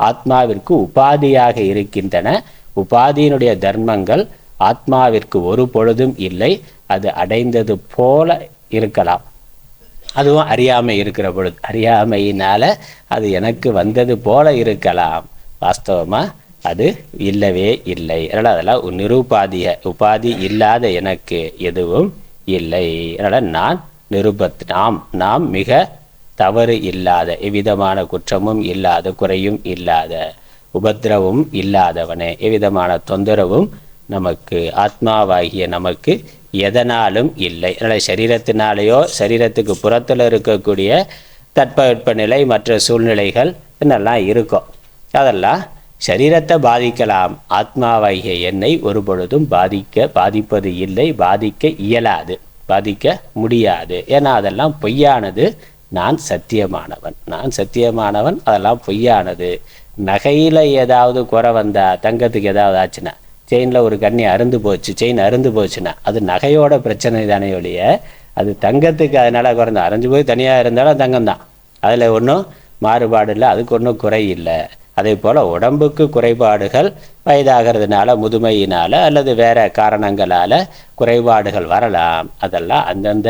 ஆத்மாவிற்கு உபாதியாக இருக்கின்றன. உபாதியினுடைய தர்மங்கள் ஆத்மாவிற்கு ஒரு பொழுதும் இல்லை, அது அடைந்தது போல இருக்கலாம். அதுவும் அறியாமை இருக்கிற பொழுது, அறியாமையினால் அது எனக்கு வந்தது போல இருக்கலாம், வாஸ்தவமாக அது இல்லவே இல்லை. அதனால் அதெல்லாம் நிருபாதிய, உபாதி இல்லாத எனக்கு எதுவும் இல்லை. அதனால் நான் நாம் மிக தவறு இல்லாத, எவ்விதமான குற்றமும் இல்லாத, குறையும் இல்லாத, உபத்திரவும் இல்லாதவனே, எவ்விதமான தொந்தரவும் நமக்கு ஆத்மாவாகிய நமக்கு எதனாலும் இல்லை. அதனால் சரீரத்தினாலேயோ சரீரத்துக்கு புறத்தில் இருக்கக்கூடிய தட்பவெப்பநிலை மற்ற சூழ்நிலைகள் என்னெல்லாம் இருக்கும், அதெல்லாம் சரீரத்தை பாதிக்கலாம். ஆத்மாவாகிய என்னை ஒரு பொழுதும் பாதிப்பது இல்லை, பாதிக்க இயலாது. பாதிக்க முடியாது. ஏன்னா அதெல்லாம் பொய்யானது, நான் சத்தியமானவன். நான் சத்தியமானவன், அதெல்லாம் பொய்யானது. நகையில் ஏதாவது குறை வந்தா, தங்கத்துக்கு ஏதாவது ஆச்சுன்னா, செயினில் ஒரு கண்ணி அருந்து போச்சு, செயின் அருந்து போச்சுன்னா அது நகையோட பிரச்சனை தானே ஒழிய அது தங்கத்துக்கு அதனால் குறைந்த அரைஞ்சு போய் தனியாக இருந்தாலும் தங்கம் தான். அதில் ஒன்றும் மாறுபாடு இல்லை, அதுக்கு ஒன்றும் குறை இல்லை. அதே போல் உடம்புக்கு குறைபாடுகள் வயதாகிறதுனால, முதுமையினால் அல்லது வேறு காரணங்களால் குறைபாடுகள் வரலாம். அதெல்லாம் அந்தந்த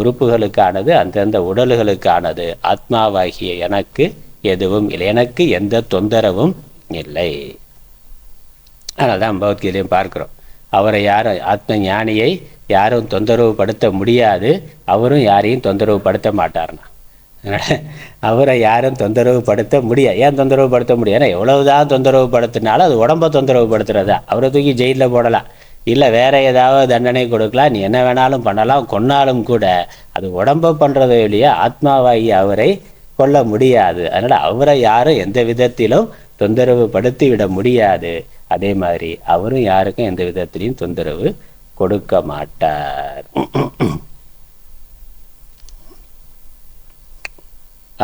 உறுப்புகளுக்கானது, அந்தந்த உடல்களுக்கானது. ஆத்மாவாகிய எனக்கு எதுவும் இல்லை, எனக்கு எந்த தொந்தரவும் இல்லை. அதனால தான் பகவத்கீதையும் பார்க்குறோம், அவரை யாரும், ஆத்ம ஞானியை யாரும் தொந்தரவு படுத்த முடியாது, அவரும் யாரையும் தொந்தரவு படுத்த மாட்டார்னா. அவரை யாரும் தொந்தரவு படுத்த முடியாது. ஏன் தொந்தரவு படுத்த முடியாது? எவ்வளவுதான் தொந்தரவு படுத்தினாலும் அது உடம்பை தொந்தரவு படுத்துறதா. அவரை தூக்கி ஜெயிலில் போடலாம், இல்லை வேற ஏதாவது தண்டனை கொடுக்கலாம், நீ என்ன வேணாலும் பண்ணலாம், கொன்னாலும் கூட அது உடம்பை பண்ணுறதை இல்லையா, ஆத்மாவாகி அவரை கொல்ல முடியாது. அதனால் அவரை யாரும் எந்த விதத்திலும் தொந்தரவு படுத்தி விட முடியாது. அதே மாதிரி அவரும் யாருக்கும் எந்த விதத்திலையும் தொந்தரவு கொடுக்க மாட்டார்.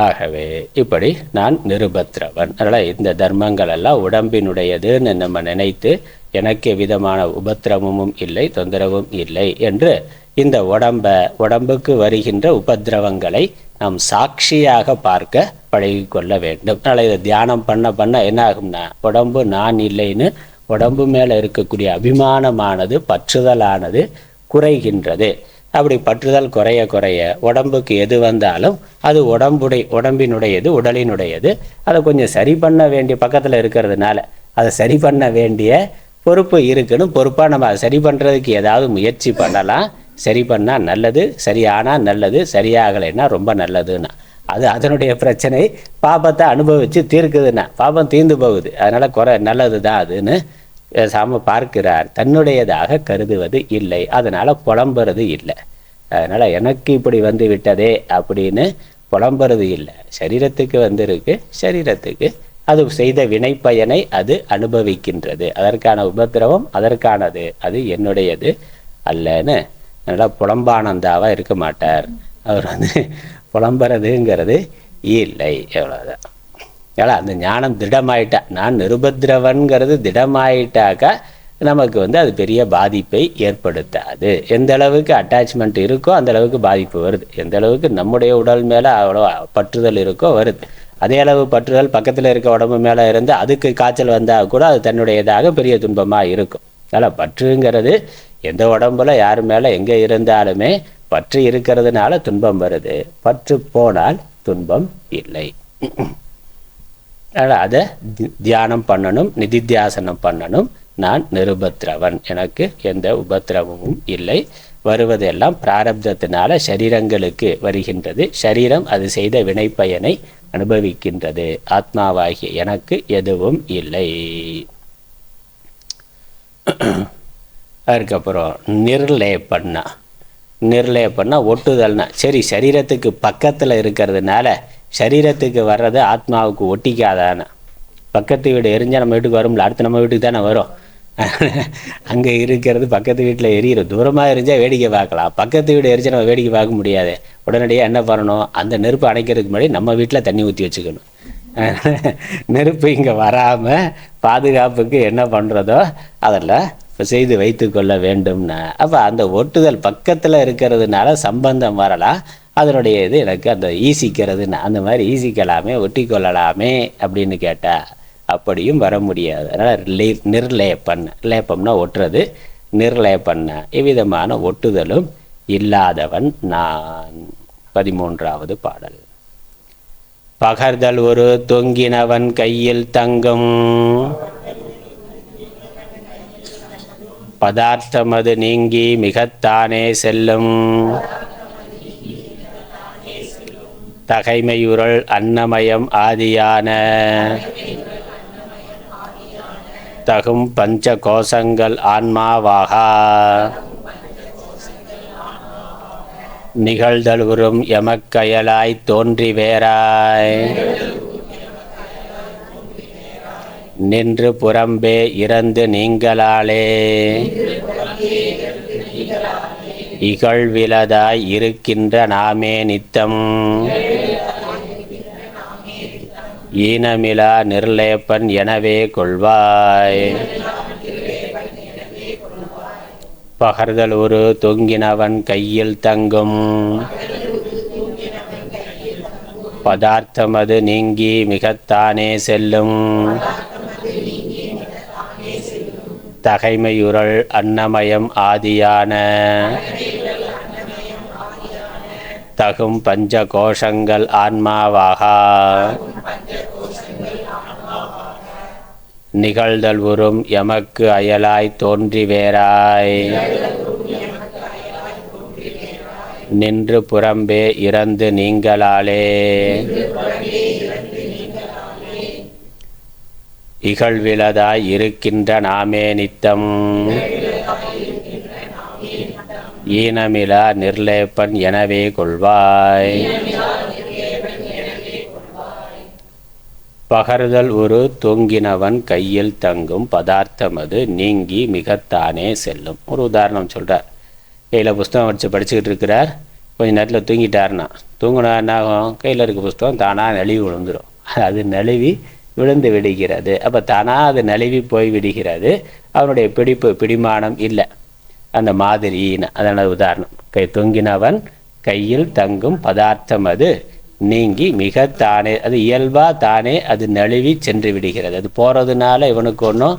ஆகவே இப்படி நான் நிருபத்ரவன். அதனால் இந்த தர்மங்கள் எல்லாம் உடம்பினுடையதுன்னு நம்ம நினைத்து எனக்கு எவ்விதமான உபத்திரவமும் இல்லை, தொந்தரவும் இல்லை என்று இந்த உடம்புக்கு வருகின்ற உபதிரவங்களை நாம் சாட்சியாக பார்க்க பழகி கொள்ள வேண்டும். அதனால் இதை தியானம் பண்ண என்ன ஆகும்னா, உடம்பு நான் இல்லைன்னு உடம்பு மேலே இருக்கக்கூடிய அபிமானமானது, பற்றுதலானது குறைகின்றது. அப்படி பற்றுதல் குறைய குறைய உடம்புக்கு எது வந்தாலும் அது உடம்பினுடையது, உடலினுடையது. அதை கொஞ்சம் சரி பண்ண வேண்டிய பக்கத்தில் இருக்கிறதுனால அதை சரி பண்ண வேண்டிய பொறுப்பு இருக்குன்னு பொறுப்பாக நம்ம அதை சரி பண்ணுறதுக்கு ஏதாவது முயற்சி பண்ணலாம். சரி பண்ணால் நல்லது, சரியானால் நல்லது, சரியாகலைன்னா ரொம்ப நல்லதுன்னா அது அதனுடைய பிரச்சனை. பாபத்தை அனுபவித்து தீர்க்குதுன்னா பாபம் தீர்ந்து போகுது, அதனால் நல்லது தான் அதுன்னு சாம பார்க்கிறார். தன்னுடையதாக கருதுவது இல்லை, அதனால் புலம்புறது இல்லை. அதனால் எனக்கு இப்படி வந்து விட்டதே அப்படின்னு புலம்புறது இல்லை. சரீரத்துக்கு வந்திருக்கு, சரீரத்துக்கு அது செய்த வினைப்பயனை அது அனுபவிக்கின்றது. அதற்கான உபத்திரவம் அதற்கானது, அது என்னுடையது அல்லன்னு நல்லா புலம்பானந்தாவாக இருக்க மாட்டார். அவர் புலம்புறதுங்கிறது இல்லை, எவ்வளோதான். ஏன்னா அந்த ஞானம் திடமாயிட்டா, நான் நிருபத்ரவன்கிறது திடமாயிட்டாக்கா நமக்கு அது பெரிய பாதிப்பை ஏற்படுத்தாது. எந்த அளவுக்கு அட்டாச்மெண்ட் இருக்கோ அந்த அளவுக்கு பாதிப்பு வருது. எந்த அளவுக்கு நம்முடைய உடல் மேலே அவ்வளோ பற்றுதல் இருக்கோ வருது. அதே அளவு பற்றுதல் பக்கத்தில் இருக்க உடம்பு மேலே இருந்து அதுக்கு காய்ச்சல் வந்தால் கூட அது தன்னுடையதாக பெரிய துன்பமாக இருக்கும். அதனால் பற்றுங்கிறது எந்த உடம்புல யார் மேலே எங்கே இருந்தாலுமே பற்று இருக்கிறதுனால துன்பம் வருது, பற்று போனால் துன்பம் இல்லை. அதனால் அதை தியானம் பண்ணணும், நிதித்தியாசனம் பண்ணணும். நான் நிருபத்ரவன், எனக்கு எந்த உபத்திரவமும் இல்லை. வருவதெல்லாம் பிராரப்தத்தினால சரீரங்களுக்கு வருகின்றது. சரீரம் அது செய்த வினைப்பயனை அனுபவிக்கின்றது. ஆத்மாவாகிய எனக்கு எதுவும் இல்லை. அதுக்கப்புறம் நிர்லேபன்னா ஒட்டுதல்னா, சரி சரீரத்துக்கு பக்கத்தில் இருக்கிறதுனால சரீரத்துக்கு வர்றது ஆத்மாவுக்கு ஒட்டிக்காதானே. பக்கத்து வீடு எரிஞ்சால் நம்ம வீட்டுக்கு வரும்ல, அடுத்து நம்ம வீட்டுக்கு தானே வரும். அங்கே இருக்கிறது பக்கத்து வீட்டில் எரியிடும். தூரமாக எரிஞ்சால் வேடிக்கை பார்க்கலாம், பக்கத்து வீடு எரிஞ்சால் நம்ம வேடிக்கை பார்க்க முடியாது. உடனடியாக என்ன பண்ணணும், அந்த நெருப்பு அணைக்கிறதுக்கு முன்னாடி நம்ம வீட்டில் தண்ணி ஊற்றி வச்சுக்கணும். நெருப்பு இங்கே வராமல் பாதுகாப்புக்கு என்ன பண்ணுறதோ அதெல்லாம் செய்து வைத்து கொள்ள வேண்டும்னா, அப்போ அந்த ஒட்டுதல் பக்கத்தில் இருக்கிறதுனால சம்பந்தம் வரலாம். அதனுடைய இது எனக்கு அந்த ஈசிக்கிறதுன்னு அந்த மாதிரி ஈசிக்கலாமே, ஒட்டி கொள்ளலாமே அப்படின்னு கேட்டால் அப்படியும் வர முடியாது. அதனால் லேப்பம்னா ஒட்டுறது, நிர்லேபன்னா எவ்விதமான ஒட்டுதலும் இல்லாதவன் நான். 13வது பாடல். பகர்தல் ஒரு தொங்கினவன் கையில் தங்கும், பதார்த்தமது நீங்கி மிகத்தானே செல்லும், தகைமையுறல் அன்னமயம் ஆதியான தகும் பஞ்ச கோஷங்கள் ஆன்மாவாகா, நிகழ்தல் உறும் எமக்கயலாய் தோன்றி வேறாய் நின்று புறம்பே இறந்து நீங்களாலே இகழ்விலதாய் இருக்கின்ற நாமே நித்தம் ஈனமிலா நிர்லேப்பன் எனவே கொள்வாய். பகர்தல் ஒரு தொங்கினவன் கையில் தங்கும் பதார்த்தமது நீங்கி மிகத்தானே செல்லும். தகைமையுறல் அன்னமயம் ஆதியான தகும் பஞ்ச கோஷங்கள் ஆன்மாவாகா. நிகழ்தல் உறும் எமக்கு அயலாய் தோன்றி வேறாய் நின்று புறம்பே இறந்து நீங்களாலே. இகழ்விலதாய் இருக்கின்ற நாமே நித்தம் ஈனமிலா நிர்லேப்பன் எனவே கொள்வாய். பகர்தல் ஒரு தொங்கினவன் கையில் தங்கும் பதார்த்தமது நீங்கி மிகத்தானே செல்லும். ஒரு உதாரணம் சொல்கிறார். கையில் புஸ்தகம் வச்சு படிச்சுக்கிட்டு இருக்கிறார். கொஞ்சம் நேரத்தில் தூங்கிட்டாருன்னா தூங்கினா என்ன ஆகும்? கையில் இருக்க புஸ்தகம் தானாக நழுவி விழுந்துடும். அது நழுவி விழுந்து விடுகிறது. அப்போ தானாக அது நழுவி போய் விடுகிறது. அவனுடைய பிடிமானம் இல்லை. அந்த மாதிரின்னு அதனோட உதாரணம். தொங்கினவன் கையில் தங்கும் பதார்த்தம் அது நீங்கி மிகத்தானே, அது இயல்பாக தானே அது நழுவி சென்று விடுகிறது. அது போகிறதுனால இவனுக்கு ஒன்றும்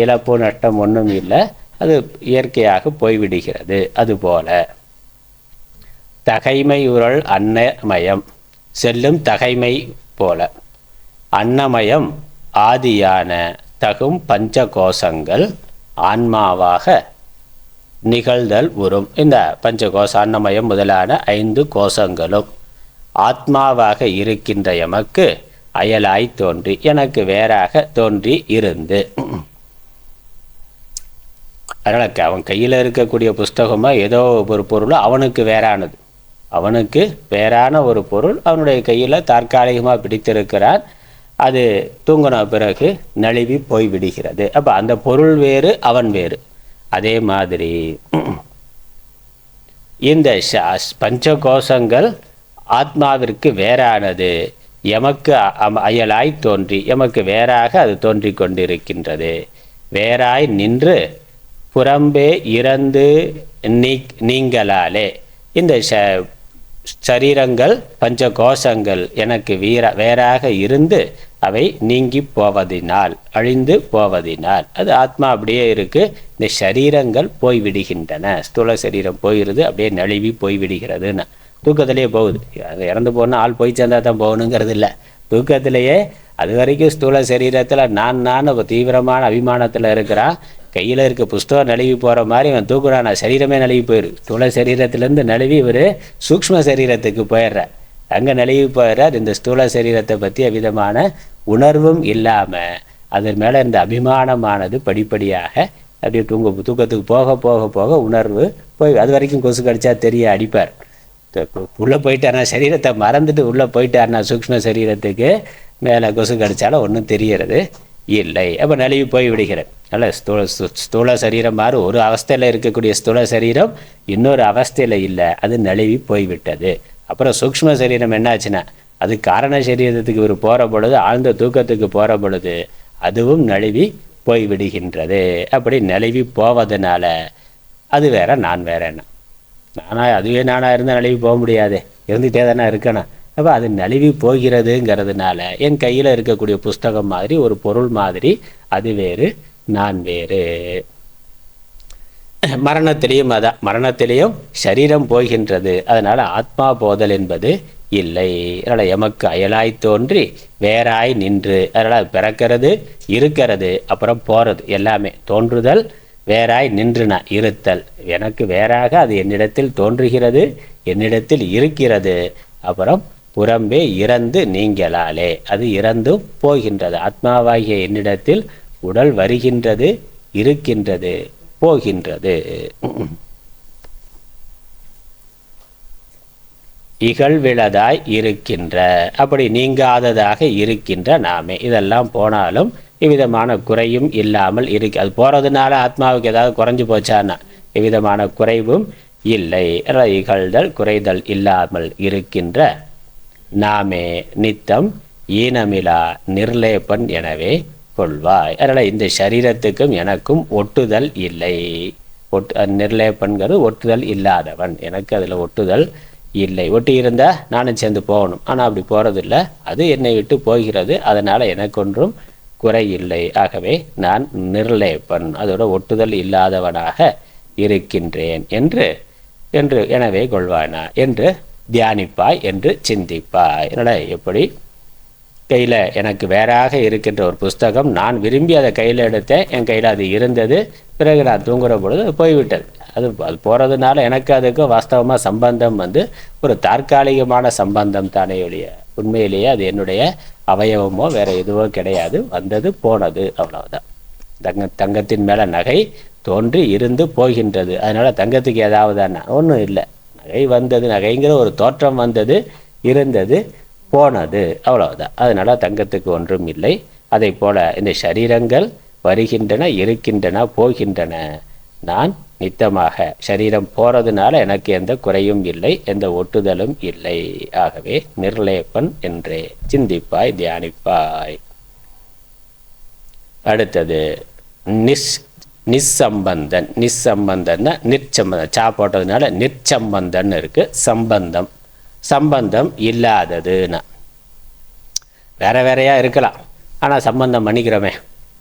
இழப்பு நஷ்டம் ஒன்றும் இல்லை. அது இயற்கையாக போய்விடுகிறது. அதுபோல தகைமை உரல் அன்னமயம் செல்லும் தகைமை போல அன்னமயம் ஆதியான தகும் பஞ்ச கோஷங்கள் ஆன்மாவாக நிகழ்தல் உறும். இந்த பஞ்சகோஷ அன்னமயம் முதலான 5 கோஷங்களும் ஆத்மாவாக இருக்கின்ற எமக்கு அயலாய் தோன்றி எனக்கு வேறாக தோன்றி இருந்து. அதனால் அவன் கையில் இருக்கக்கூடிய புஸ்தகமாக ஏதோ ஒரு பொருள் அவனுக்கு வேறானது, அவனுக்கு வேறான ஒரு பொருள் அவனுடைய கையில் தற்காலிகமாக பிடித்திருக்கிறான். அது தூங்கின பிறகு நழுவி போய்விடுகிறது. அப்போ அந்த பொருள் வேறு, அவன் வேறு. அதே மாதிரி இந்த பஞ்சகோஷங்கள் ஆத்மாவிற்கு வேறானது, எமக்கு அயலாய் தோன்றி எமக்கு வேறாக அது தோன்றி கொண்டிருக்கின்றது. வேறாய் நின்று புறம்பே இறந்து நீங்களாலே இந்த சரீரங்கள் பஞ்சகோஷங்கள் எனக்கு வேறாக இருந்து அவை நீங்கி போவதினால் அழிந்து போவதினால் அது ஆத்மா அப்படியே இருக்கு. இந்த சரீரங்கள் போய்விடுகின்றன. ஸ்தூல சரீரம் போயிடுது, அப்படியே நழுவி போய்விடுகிறதுன்னு. தூக்கத்திலேயே போகுது. அது இறந்து போனால் ஆள் போய் சேர்ந்தா தான் போகணுங்கிறது இல்லை. தூக்கத்திலேயே அது வரைக்கும் ஸ்தூல சரீரத்தில் நான் தீவிரமான அபிமானத்தில் இருக்கிறான். கையில் இருக்க புஸ்தகம் நழுவி போகிற மாதிரி இவன் தூக்குறான். சரீரமே நழுவி போயிரு. ஸ்தூல சரீரத்திலேருந்து நழுவி இவர் சூக்ஷ்ம சரீரத்துக்கு போயிடுறார். அங்கே நழுவி போயிடுறார். இந்த ஸ்தூல சரீரத்தை பற்றி விதமான உணர்வும் இல்லாமல் அதன் மேலே இந்த அபிமானமானது படிப்படியாக அப்படியே தூக்கத்துக்கு போக போக போக உணர்வு போய் அது வரைக்கும் கொசு கடிச்சா தெரிய அடிப்பார். உள்ளே போயிட்டார்னா சரீரத்தை மறந்துட்டு உள்ளே போயிட்டார்னா சூக்ஷ்ம சரீரத்துக்கு மேலே கொசு கடிச்சாலும் ஒன்றும் தெரியறது இல்லை. அப்போ நழுவி போய் விடுகிறது. அல்ல ஸ்தூல சரீரம் மாறு ஒரு அவஸ்தையில் இருக்கக்கூடிய ஸ்தூல சரீரம் இன்னொரு அவஸ்தையில் இல்லை, அது நழுவி போய்விட்டது. அப்புறம் சூக்ஷ்ம சரீரம் என்னாச்சுன்னா அது காரண சரீரத்துக்கு இவர் போகிற பொழுது, ஆழ்ந்த தூக்கத்துக்கு போகிற பொழுது அதுவும் நழுவி போய்விடுகின்றது. அப்படி நழுவி போவதனால அது வேற நான் வேற என்ன அதுவே நானாக இருந்தால் நழுவி போக முடியாது, இருந்துகிட்டே தானே இருக்கணும். அப்போ அது நழுவி போகிறதுங்கிறதுனால என் கையில் இருக்கக்கூடிய புஸ்தகம் மாதிரி ஒரு பொருள் மாதிரி அது வேறு நான் வேறு. மரணத்திலையும் அதான், மரணத்திலையும் சரீரம் போகின்றது. அதனால் ஆத்மா போதல் என்பது இல்லை. அதனால் எமக்கு அயலாய் தோன்றி வேறாய் நின்று, அதனால் பிறக்கிறது இருக்கிறது அப்புறம் போகிறது எல்லாமே தோன்றுதல், வேறாய் நின்றுனா இருத்தல். எனக்கு வேறாக அது என்னிடத்தில் தோன்றுகிறது, என்னிடத்தில் இருக்கிறது, அப்புறம் புறம்பே இறந்து நீங்களாலே அது இறந்தும் போகின்றது. ஆத்மாவாகிய என்னிடத்தில் உடல் வருகின்றது, இருக்கின்றது, போகின்றது. இகழ்விழதாய் இருக்கின்ற, அப்படி நீங்காததாக இருக்கின்ற நாமே. இதெல்லாம் போனாலும் எவ்விதமான குறையும் இல்லாமல் இருக்கு. அது போகிறதுனால ஆத்மாவுக்கு ஏதாவது குறைஞ்சி போச்சான்னா எவ்விதமான குறைவும் இல்லை. இகழ்தல் குறைதல் இல்லாமல் இருக்கின்ற நாமே நித்தம் ஈனமிலா நிர்லேபன் எனவே கொள்வாய். அதனால் இந்த சரீரத்துக்கும் எனக்கும் ஒட்டுதல் இல்லை. நிர்லேபன்கிறது ஒட்டுதல் இல்லாதவன். எனக்கு அதில் ஒட்டுதல் இல்லை. ஒட்டி இருந்தால் நானும் சேர்ந்து போகணும். ஆனால் அப்படி போகிறதில்ல. அது என்னை விட்டு போகிறது. அதனால் எனக்கு ஒன்றும் குறை இல்லை. ஆகவே நான் நிர்லேபன், அதோட ஒட்டுதல் இல்லாதவனாக இருக்கின்றேன் என்று என்று எனவே கொள்வானா என்று தியானிப்பாய் என்று சிந்திப்பாய். அதனால் எப்படி கையில் எனக்கு வேறாக இருக்கின்ற ஒரு புஸ்தகம், நான் விரும்பி அதை கையில் எடுத்தேன், என் கையில் அது இருந்தது, பிறகு நான் தூங்குற பொழுது அது போய்விட்டது. அது போகிறதுனால எனக்கு அதுக்கு வாஸ்தவமாக சம்பந்தம் ஒரு தற்காலிகமான சம்பந்தம் தானே ஒழிய உண்மையிலேயே அது என்னுடைய அவயவமோ வேறு எதுவோ கிடையாது. வந்தது போனது, அவ்வளவுதான். தங்கத்தின் மேலே நகை தோன்றி இருந்து போகின்றது. அதனால் தங்கத்துக்கு ஏதாவதுன்னா ஒன்றும் இல்லை. நகை வந்தது, நகைங்கிற ஒரு தோற்றம் வந்தது, இருந்தது, போனது, அவ்வளவுதான். அதனால் தங்கத்துக்கு ஒன்றும் இல்லை. அதை போல் இந்த சரீரங்கள் வருகின்றன, இருக்கின்றன, போகின்றன. நான் நித்தமாக சரீரம் போகிறதுனால எனக்கு எந்த குறையும் இல்லை, எந்த ஒட்டுதலும் இல்லை. ஆகவே நிர்லேபன் என்றே சிந்திப்பாய், தியானிப்பாய். அடுத்தது நிஸ்சம்பந்தன். நிஸ்சம்பந்தன்னா நிற்சம்பந்தம். சா போட்டதுனால நிற்சம்பந்தன் இருக்கு. சம்பந்தம், சம்பந்தம் இல்லாததுன்னா வேற வேறையா இருக்கலாம். ஆனால் சம்பந்தம் பண்ணிக்கிறோமே,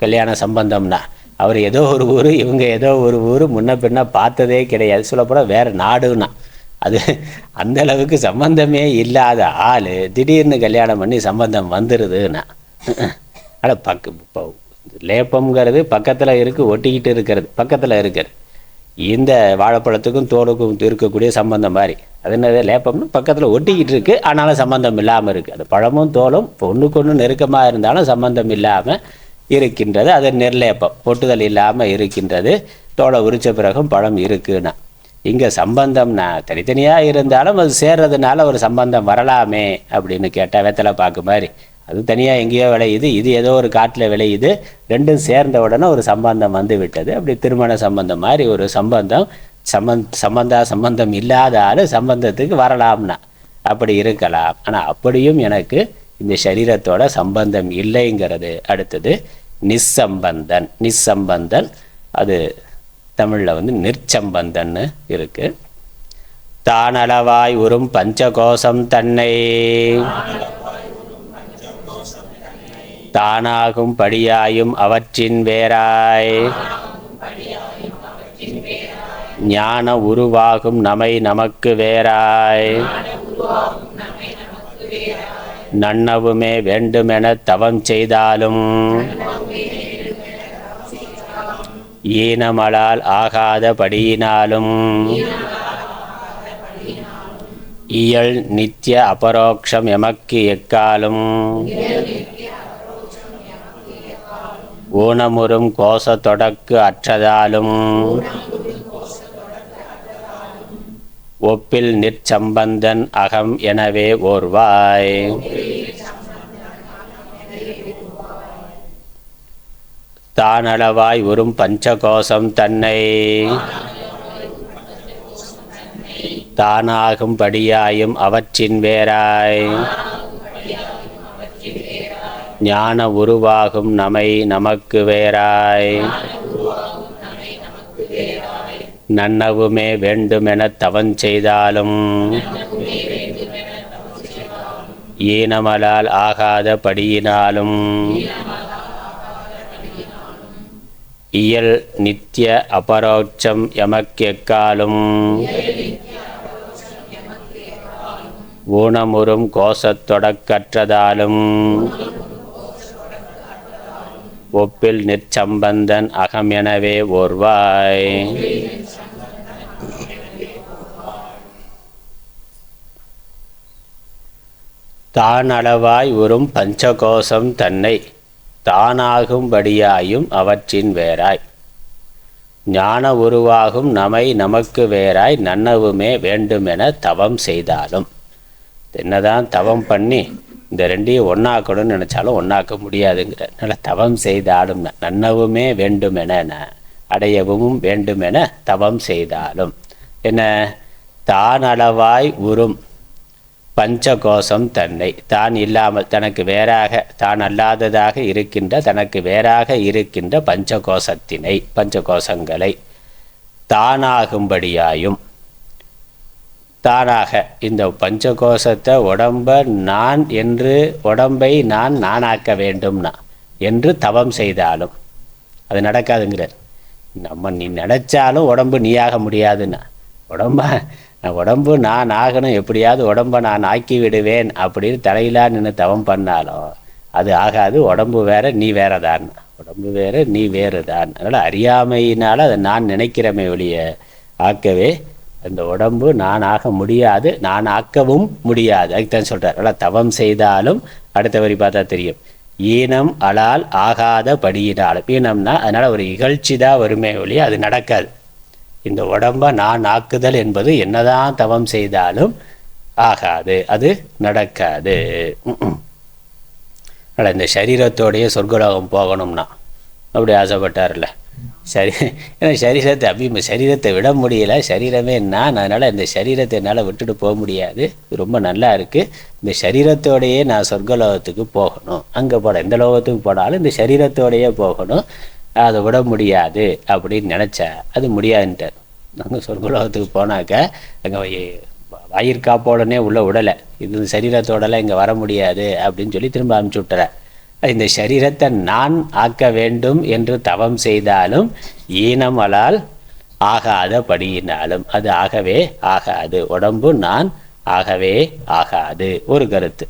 கல்யாண சம்பந்தம்னா அவர் ஏதோ ஒரு ஊர், இவங்க ஏதோ ஒரு ஊர், முன்ன பின்ன பார்த்ததே கிடையாது. சொல்லப்போனால் வேறு நாடுன்னா அது அந்த அளவுக்கு சம்பந்தமே இல்லாத ஆள் திடீர்னு கல்யாணம் பண்ணி சம்பந்தம் வந்துடுதுன்னா ஆனால் லேப்பம்ங்கிறது பக்கத்தில் இருக்குது, ஒட்டிக்கிட்டு இருக்கிறது, பக்கத்தில் இருக்கிறது. இந்த வாழைப்பழத்துக்கும் தோலுக்கும் இருக்கக்கூடிய சம்பந்தம் மாதிரி அது என்னது லேப்பம்னு பக்கத்தில் ஒட்டிக்கிட்டு இருக்குது, ஆனாலும் சம்பந்தம் இல்லாமல் இருக்குது. அது பழமும் தோலும் ஒன்றுக்கு ஒன்று நெருக்கமாக இருந்தாலும் சம்பந்தம் இல்லாமல் இருக்கின்றது. அது நிர்லேப்பம், ஒட்டுதல் இல்லாமல் இருக்கின்றது. தோலை உரிச்ச பிறகும் பழம் இருக்குன்னா இங்கே சம்பந்தம்னா தனித்தனியாக இருந்தாலும் அது சேர்றதுனால ஒரு சம்பந்தம் வரலாமே அப்படின்னு கேட்டால் வெத்தலை பாக்கு மாதிரி அது தனியாக எங்கேயோ விளையுது, இது ஏதோ ஒரு காட்டில் விளையுது, ரெண்டும் சேர்ந்த உடனே ஒரு சம்பந்தம் வந்து விட்டது. அப்படி திருமண சம்பந்தம் மாதிரி ஒரு சம்பந்தம் இல்லாத ஆள் சம்பந்தத்துக்கு வரலாம்னா அப்படி இருக்கலாம். ஆனால் அப்படியும் எனக்கு இந்த சரீரத்தோட சம்பந்தம் இல்லைங்கிறது. அடுத்தது நிஸ்சம்பந்தன். நிஸ்சம்பந்தன் அது தமிழில் நிற்சம்பந்தன்னு இருக்கு. தானளவாய் உறும் பஞ்சகோசம் தன்னை தானாகும் படியாயும் அவற்றின் வேறாய் ஞான உருவாகும் நமை நமக்கு வேறாய் நன்னவுமே வேண்டுமென தவம் செய்தாலும் ஈனமலால் ஆகாத படியினாலும் இயல் நித்திய அபரோக்ஷம் எமக்கு எக்காலும் ஊனமுறும் கோச தொடக்கு அற்றதாலும் ஒப்பில் நிற்சம்பந்தன் அகம் எனவே ஓர்வாய். தானளவாய் உறும் பஞ்சகோசம் தன்னை தானாகும் படியாயும் அவற்றின் வேறாய் ஞான உருவாகும் நமை நமக்கு வேறாய் நன்னவுமே வேண்டுமென தவம் செய்தாலும் ஈனமலால் ஆகாத படியினாலும் இயல் நித்திய அபரோட்சம் எமக்கெக்காலும் ஊனமுறும் கோசத் தொடக்கற்றதாலும் ஒப்பில் நிற்சம்பந்தன் அகம் எனவே ஓர்வாய். தானளவாய் உறும் பஞ்சகோசம் தன்னை தானாகும்படியாயும் அவற்றின் வேறாய் ஞான உருவாகும் நமை நமக்கு வேறாய் நன்னவுமே வேண்டுமென தவம் செய்தாலும். என்னதான் தவம் பண்ணி இந்த ரெண்டையும் ஒன்றாக்கணும்னு நினச்சாலும் ஒன்றாக்க முடியாதுங்கிற. அதனால் தவம் செய்தாலும் நன்னவுமே வேண்டுமென அடையவும் வேண்டுமென தவம் செய்தாலும் என்ன? தான் அளவாய் உறும் பஞ்சகோசம் தன்னை, தான் இல்லாமல் தனக்கு வேறாக, தான் அல்லாததாக இருக்கின்ற, தனக்கு வேறாக இருக்கின்ற பஞ்சகோசத்தினை, பஞ்சகோசங்களை தானாகும்படியாயும், தானாக இந்த பஞ்சகோசத்தை உடம்ப நான் என்று, உடம்பை நான் நானாக்க வேண்டும்னா என்று தவம் செய்தாலும் அது நடக்காதுங்கிறார். நீ நினைச்சாலும் உடம்பு நீயாக முடியாதுன்னா, உடம்பு நான் ஆகணும், எப்படியாவது உடம்பை நான் ஆக்கி விடுவேன் அப்படின்னு தலையிலா நின்று தவம் பண்ணாலும் அது ஆகாது. உடம்பு வேற நீ வேறதான், உடம்பு வேற நீ வேறு தான். அதனால் அறியாமையினால் அதை நான் நினைக்கிறமே ஒழிய ஆக்கவே அந்த உடம்பு நான் ஆக முடியாது, நான் ஆக்கவும் முடியாது. அதுக்குத்தான் சொல்கிறார். அதனால் தவம் செய்தாலும், அடுத்த வரி பார்த்தா தெரியும், ஈனம் அலால் ஆகாத படியினாலும். ஈனம்னா அதனால் ஒரு இகழ்ச்சி தான் வருமே ஒழிய அது நடக்காது. இந்த உடம்பை நான் ஆக்குதல் என்பது என்னதான் தவம் செய்தாலும் ஆகாது, அது நடக்காது. அதனால் இந்த சரீரத்தோடைய சொர்க்கலோகம் போகணும்னா அப்படி ஆசைப்பட்டார்ல, சரி, ஏன்னா சரீரத்தை விட முடியல, சரீரமே நான், அதனால் இந்த சரீரத்தை என்னால் விட்டுட்டு போக முடியாது, ரொம்ப நல்லா இருக்குது, இந்த சரீரத்தோடையே நான் சொர்க்கலோகத்துக்கு போகணும், அங்கே போட எந்த லோகத்துக்கு போனாலும் இந்த சரீரத்தோடையே போகணும், அதை விட முடியாது அப்படின்னு நினச்சா அது முடியாதுன்ட்டார். நாங்கள் சொர்க்கலோகத்துக்கு போனாக்க அங்கே வாயிற்காப்போடனே உள்ள விடலை, இது சரீரத்தோடலாம் இங்கே வர முடியாது அப்படின்னு சொல்லி திரும்ப அனுப்பிச்சி விட்டுறேன். இந்த சரீரத்தை நான் ஆக்க வேண்டும் என்று தவம் செய்தாலும் ஈனமலால் ஆகாத படியினாலும் அது ஆகவே ஆகாது, உடம்பு நான் ஆகவே ஆகாது ஒரு கருத்து.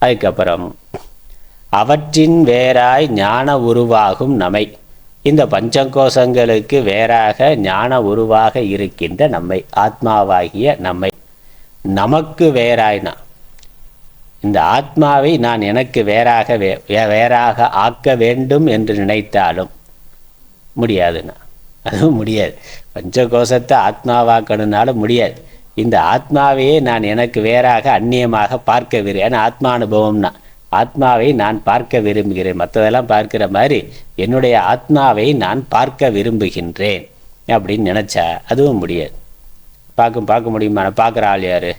அதுக்கப்புறம் அவற்றின் வேறாய் ஞான உருவாகும் நமை, இந்த பஞ்சகோசங்களுக்கு வேறாக ஞான உருவாக இருக்கின்ற நம்மை, ஆத்மாவாகிய நம்மை, நமக்கு வேறாய்னா இந்த ஆத்மாவை நான் எனக்கு வேறாக ஆக்க வேண்டும் என்று நினைத்தாலும் முடியாதுண்ணா, அதுவும் முடியாது. பஞ்சகோசத்தை ஆத்மாவாக்கணுனாலும் முடியாது. இந்த ஆத்மாவையே நான் எனக்கு வேறாக அந்நியமாக பார்க்க ஏன்னா ஆத்மானுபவம்னா ஆத்மாவை நான் பார்க்க விரும்புகிறேன், மற்றதெல்லாம் பார்க்கிற மாதிரி என்னுடைய ஆத்மாவை நான் பார்க்க விரும்புகின்றேன் அப்படின்னு நினச்சா அதுவும் முடியாது. பார்க்க முடியுமா? பார்க்குற ஆள் யார்?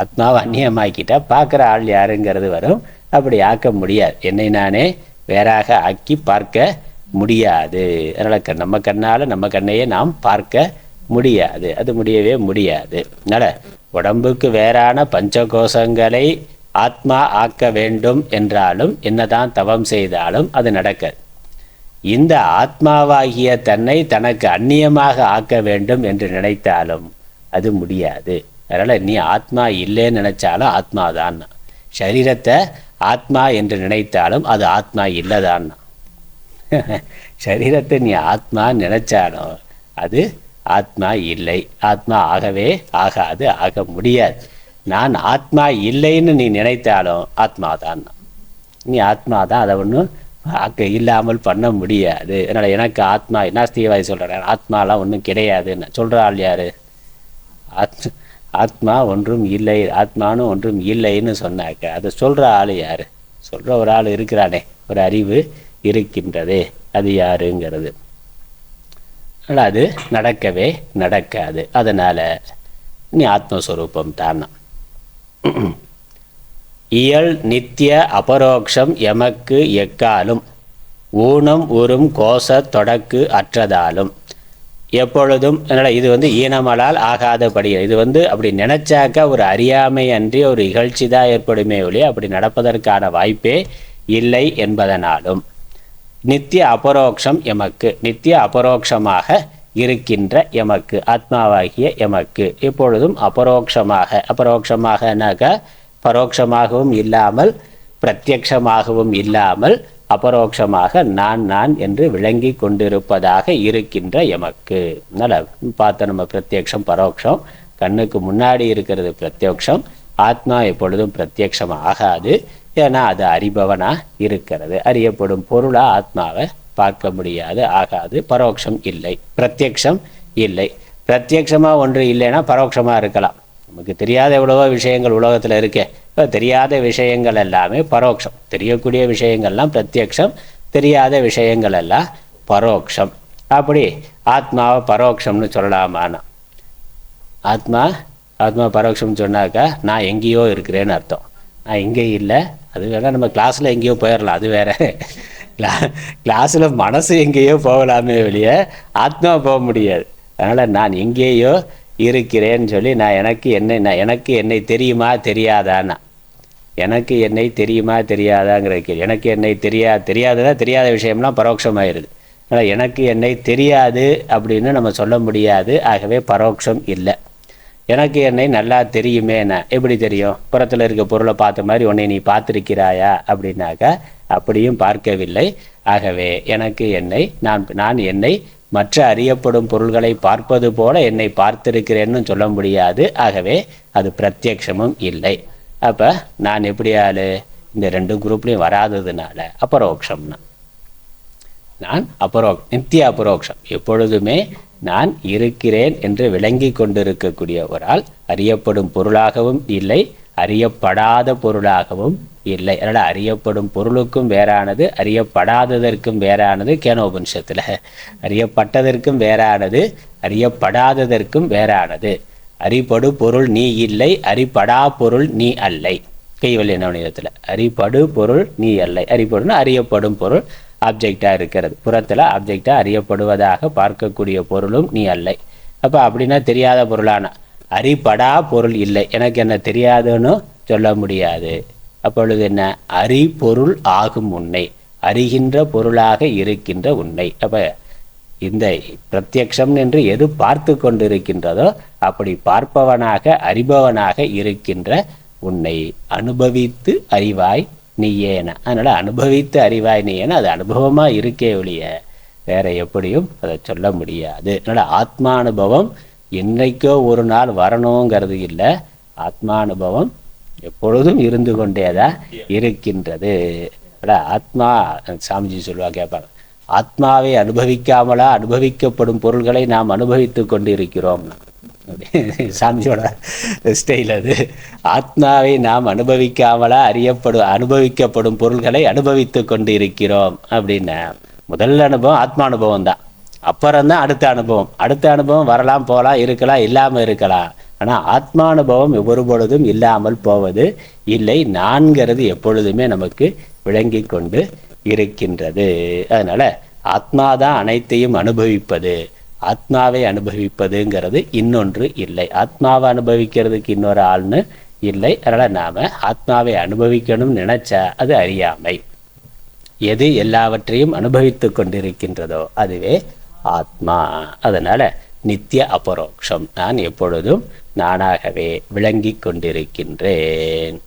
ஆத்மாவை அந்நியமாக்கிட்டா பார்க்குற ஆள் யாருங்கிறது வரும். அப்படி ஆக்க முடியாது, என்னை நானே வேறாக ஆக்கி பார்க்க முடியாது. அதனால் நம்ம கண்ணால் நம்ம கண்ணையே நாம் பார்க்க முடியாது, அது முடியவே முடியாது. அதனால் உடம்புக்கு வேறான பஞ்சகோசங்களை ஆத்மா ஆக்க வேண்டும் என்றாலும் என்னதான் தவம் செய்தாலும் அது நடக்காது. இந்த ஆத்மாவாகிய தன்னை தனக்கு அந்நியமாக ஆக்க வேண்டும் என்று நினைத்தாலும் அது முடியாது. அதனால் நீ ஆத்மா இல்லைன்னு நினைச்சாலும் ஆத்மாதான், சரீரத்தை ஆத்மா என்று நினைத்தாலும் அது ஆத்மா இல்லைதான். சரீரத்தை நீ ஆத்மா நினைச்சாலும் அது ஆத்மா இல்லை, ஆத்மா ஆகவே ஆகாது, ஆக முடியாது. நான் ஆத்மா இல்லைன்னு நீ நினைத்தாலும் ஆத்மாதான், நீ ஆத்மாதான், அதை ஒன்றும் இல்லாமல் பண்ண முடியாது. அதனால் எனக்கு ஆத்மா நாஸ்திகவாதி சொல்கிறேன், ஆத்மாலாம் ஒன்றும் கிடையாதுன்னு சொல்கிற ஆள் யார்? ஆத்மா ஒன்றும் இல்லை, ஆத்மானு ஒன்றும் இல்லைன்னு சொன்னாக்க அதை சொல்கிற ஆள் யார்? சொல்கிற ஒரு ஆள் இருக்கிறானே, ஒரு அறிவு இருக்கின்றதே, அது யாருங்கிறது. அதனால் அது நடக்கவே நடக்காது. அதனால் நீ ஆத்மஸ்வரூபம் தான். இயல் நித்திய அபரோக்ஷம் எமக்கு எக்காலும் ஊனம் உறும் கோச தொடக்கு அற்றதாலும் எப்பொழுதும். அதனால் இது ஈனமலால் ஆகாதபடி, இது அப்படி நினச்சாக்கா ஒரு அறியாமை அன்றி ஒரு இகழ்ச்சி தான் ஏற்படுமே ஒழிய அப்படி நடப்பதற்கான வாய்ப்பே இல்லை என்பதனாலும் நித்திய அபரோக்ஷம் எமக்கு, நித்திய அபரோக்ஷமாக இருக்கின்ற எமக்கு, ஆத்மாவாகிய எமக்கு எப்பொழுதும் அபரோக்ஷமாகனாக்கா பரோட்சமாகவும் இல்லாமல் பிரத்யக்ஷமாகவும் இல்லாமல் அபரோக்ஷமாக நான் என்று விளங்கி கொண்டிருப்பதாக இருக்கின்ற எமக்கு. அதனால் பார்த்த நம்ம பிரத்யக்ஷம் பரோட்சம், கண்ணுக்கு முன்னாடி இருக்கிறது பிரத்யக்ஷம், ஆத்மா எப்பொழுதும் பிரத்யக்ஷம் ஆகாது, ஏன்னா அது அறிபவனாக இருக்கிறது, அறியப்படும் பொருளாக ஆத்மாவை பார்க்க முடியாது, ஆகாது. பரோட்சம் இல்லை, பிரத்யக்ஷம் இல்லை. பிரத்யக்ஷமாக ஒன்று இல்லைன்னா பரோட்சமாக இருக்கலாம். நமக்கு தெரியாத எவ்வளவோ விஷயங்கள் உலகத்தில் இருக்கே, இப்போ தெரியாத விஷயங்கள் எல்லாமே பரோட்சம், தெரியக்கூடிய விஷயங்கள்லாம் பிரத்யக்ஷம், தெரியாத விஷயங்கள் எல்லாம் பரோட்சம். அப்படி ஆத்மாவை பரோட்சம்னு சொல்லலாமானா ஆத்மா ஆத்மா பரோட்சம்னு சொன்னாக்கா நான் எங்கேயோ இருக்கிறேன்னு அர்த்தம். நான் இங்கே இல்லை, அது வேணால் நம்ம கிளாஸில் எங்கேயோ போயிடலாம், அது வேற. கிளாஸில் மனசு எங்கேயோ போகலாமே வெளியே ஆத்மா போக முடியாது. அதனால் நான் எங்கேயோ இருக்கிறேன்னு சொல்லி நான் எனக்கு என்னை தெரியுமா தெரியாதான்னா, எனக்கு என்னை தெரியுமா தெரியாதாங்கிற எனக்கு என்னை தெரியாததா தெரியாத விஷயம்லாம் பரோட்சமாயிருது. அதனால் எனக்கு என்னை தெரியாது அப்படின்னு நம்ம சொல்ல முடியாது. ஆகவே பரோட்சம் இல்லை. எனக்கு என்னை நல்லா தெரியுமேண்ணா எப்படி தெரியும்? புறத்தில் இருக்க பொருளை பார்த்த மாதிரி உன்னை நீ பார்த்துருக்கிறாயா அப்படின்னாக்கா அப்படியும் பார்க்கவில்லை. ஆகவே எனக்கு என்னை நான் என்னை மற்ற அறியப்படும் பொருள்களை பார்ப்பது போல என்னை பார்த்திருக்கிறேன்னு சொல்ல முடியாது. ஆகவே அது பிரத்யக்ஷமும் இல்லை. அப்போ நான் எப்படி ஆளு? இந்த ரெண்டு குரூப்லையும் வராததுனால அபரோக்ஷம்னா நான் நித்திய அபரோக்ஷம். எப்பொழுதுமே நான் இருக்கிறேன் என்று விளங்கி கொண்டிருக்கக்கூடிய ஒரு ஆள். அறியப்படும் பொருளாகவும் இல்லை, அறியப்படாத பொருளாகவும் இல்லை. அதனால் அறியப்படும் பொருளுக்கும் வேறானது, அறியப்படாததற்கும் வேறானது. கேனோபனிஷத்தில் அறியப்பட்டதற்கும் வேறானது, அறியப்படாததற்கும் வேறானது. அறிபடு பொருள் நீ இல்லை, அறிபடா பொருள் நீ அல்லை. கைவல்ய நவநீதத்தில் அறிபடு பொருள் நீ அல்லை. அறிபடுனா அறியப்படும் பொருள் ஆப்ஜெக்டாக இருக்கிறது. புறத்தில் ஆப்ஜெக்டாக அறியப்படுவதாக பார்க்கக்கூடிய பொருளும் நீ அல்லை. அப்போ அப்படின்னா தெரியாத பொருளான அறிபடா பொருள் இல்லை, எனக்கு என்ன தெரியாதுன்னு சொல்ல முடியாது. அப்பொழுது என்ன? அறிபொருள் ஆகும் உன்னை, அறிகின்ற பொருளாக இருக்கின்ற உன்னை. அப்போ இந்த பிரத்யக்ஷம் என்று எது பார்த்து கொண்டிருக்கின்றதோ அப்படி பார்ப்பவனாக அறிபவனாக இருக்கின்ற உன்னை அனுபவித்து அறிவாய் நீயேன. அதனால் அனுபவித்து அறிவாய் நீயேன, அது அனுபவமாக இருக்கே ஒழிய வேற எப்படியும் அதை சொல்ல முடியாது. அதனால் ஆத்மானுபவம் என்னைக்கோ ஒரு நாள் வரணுங்கிறது இல்லை. ஆத்மானுபவம் எப்பொழுதும் இருந்து கொண்டேதான் இருக்கின்றது. ஆத்மா சாமிஜி சொல்லுவா, கேட்பாங்க, ஆத்மாவை அனுபவிக்காமலா அனுபவிக்கப்படும் பொருள்களை நாம் அனுபவித்து கொண்டு இருக்கிறோம். சாமிஜியோட ஸ்டைல் அது. ஆத்மாவை நாம் அனுபவிக்காமலா அனுபவிக்கப்படும் பொருள்களை அனுபவித்து கொண்டு இருக்கிறோம் அப்படின்னா முதல் அனுபவம் ஆத்மானுபவம் தான். அப்புறம்தான் அடுத்த அனுபவம். அடுத்த அனுபவம் வரலாம், போகலாம், இருக்கலாம், இல்லாமல் இருக்கலாம். ஆனால் ஆத்மானுபவம் ஒவ்வொரு பொழுதும் இல்லாமல் போவது இல்லை. நான்கிறது எப்பொழுதுமே நமக்கு விளங்கி கொண்டு இருக்கின்றது. அதனால ஆத்மாதான் அனைத்தையும் அனுபவிப்பது. ஆத்மாவை அனுபவிப்பதுங்கிறது இன்னொன்று இல்லை. ஆத்மாவை அனுபவிக்கிறதுக்கு இன்னொரு ஆள்னு இல்லை. அதனால் நாம் ஆத்மாவை அனுபவிக்கணும்னு நினச்சா அது அறியாமை. எது எல்லாவற்றையும் அனுபவித்து கொண்டிருக்கின்றதோ அதுவே ஆத்மா. அதனால் நித்திய அபரோக்ஷம், நான் எப்பொழுதும் நானாகவே விளங்கி கொண்டிருக்கின்றேன்.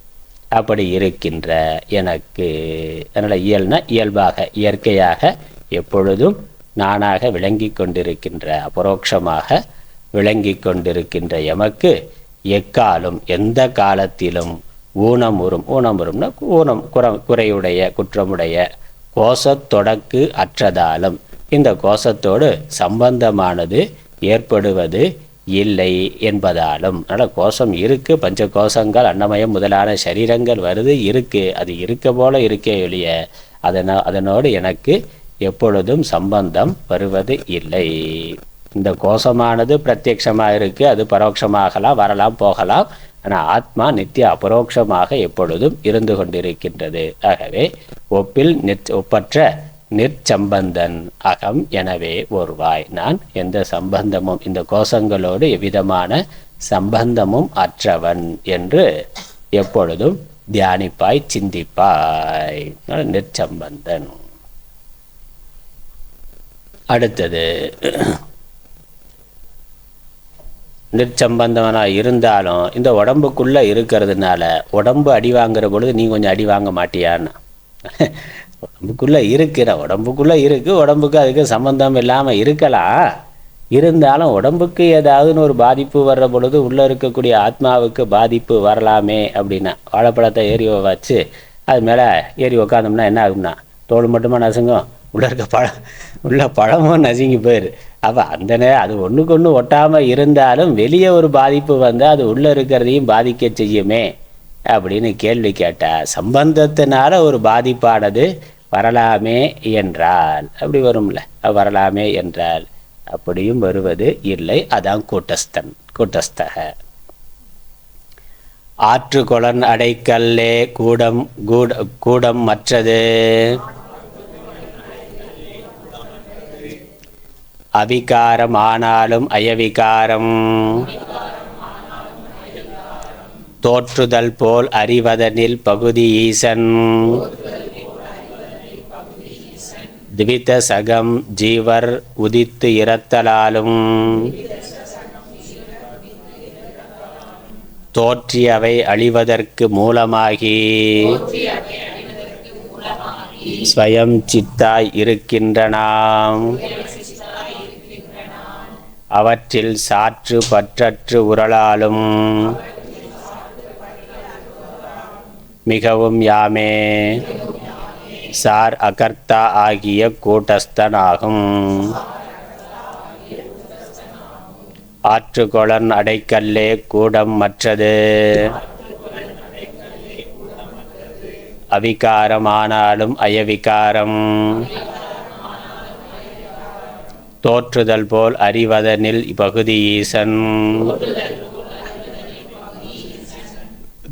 அப்படி இருக்கின்ற எனக்கு, அதனால் இயல்னா இயல்பாக இயற்கையாக எப்பொழுதும் நானாக விளங்கி கொண்டிருக்கின்ற அபரோக்ஷமாக விளங்கி கொண்டிருக்கின்ற எமக்கு எக்காலும் எந்த காலத்திலும் ஊனமுறும்னா குறையுடைய குற்றமுடைய கோஷத்தொடக்கு அற்றதாலும் இந்த கோஷத்தோடு சம்பந்தமானது ஏற்படுவது இல்லை என்பதாலும். அதனால் கோஷம் இருக்குது, பஞ்ச கோஷங்கள் அன்னமயம் முதலான சரீரங்கள் வருது, இருக்குது, அது இருக்க போல இருக்கே ஒழிய அதனோடு எனக்கு எப்பொழுதும் சம்பந்தம் வருவது இல்லை. இந்த கோஷமானது பிரத்யட்சமாக இருக்குது, அது பரோட்சமாகலாம், வரலாம், போகலாம். ஆனால் ஆத்மா நித்திய அபரோக்ஷமாக எப்பொழுதும் இருந்து கொண்டிருக்கின்றது. ஆகவே ஒப்பற்ற நிற்சம்பந்தன் அகம் எனவே ஒருவாய். நான் எந்த சம்பந்தமும் இந்த கோஷங்களோடு எவ்விதமான சம்பந்தமும் அற்றவன் என்று எப்பொழுதும் தியானிப்பாய், சிந்திப்பாய். நிற்சம்பந்தன். அடுத்தது, நிற்சம்பந்தவனாக இருந்தாலும் இந்த உடம்புக்குள்ளே இருக்கிறதுனால உடம்பு அடி வாங்குற பொழுது நீ கொஞ்சம் அடி வாங்க மாட்டியான்னு. உடம்புக்குள்ளே இருக்குது, உடம்புக்கு அதுக்கு சம்பந்தம் இல்லாமல் இருக்கலாம். இருந்தாலும் உடம்புக்கு ஏதாவதுன்னு ஒரு பாதிப்பு வர்ற பொழுது உள்ளே இருக்கக்கூடிய ஆத்மாவுக்கு பாதிப்பு வரலாமே அப்படின்னா, வாழைப்பழத்தை ஏறி வச்சு அது மேலே ஏறி உக்காந்தோம்னா என்ன ஆகும்னா, தோல் மட்டுமா நசுங்கும், உள்ள பழமும் நசுங்கி போயிரு. அப்போ அது ஒன்றுக்கு ஒன்று ஒட்டாமல் இருந்தாலும் வெளியே ஒரு பாதிப்பு வந்தால் அது உள்ளே இருக்கிறதையும் பாதிக்க செய்யுமே அப்படின்னு கேள்வி கேட்டால், சம்பந்தத்தினால ஒரு பாதிப்பானது வரலாமே என்றால், அப்படி வரும்ல, வரலாமே என்றால் அப்படியும் வருவது இல்லை. அதான் கூட்டஸ்தன், கூட்டஸ்தக. ஆற்றுக்கொளன் அடைக்கல்லே கூடம் மற்றது. அவிகாரம் ஆனாலும் அயவிகாரம். தோற்றுதல் போல் அறிவதனில் பகுதி ஈசன். திவித சகம் ஜீவர் உதித்து இரத்தலாலும். தோற்றியவை அழிவதற்கு மூலமாகி ஸ்வயம் சித்தாய் இருக்கின்றனாம். அவற்றில் சாற்று பற்றற்று உரளாலும் மிகவும் யாமே. சார் அகர்த்தா ஆகிய கூட்டஸ்தனாகும். ஆற்றுக்கொளன் அடைக்கல்லே கூடம் மற்றது. அவிகாரம் ஆனாலும் அயவிகாரம். தோற்றுதல் போல் அறிவதனில் பகுதி ஈசன்.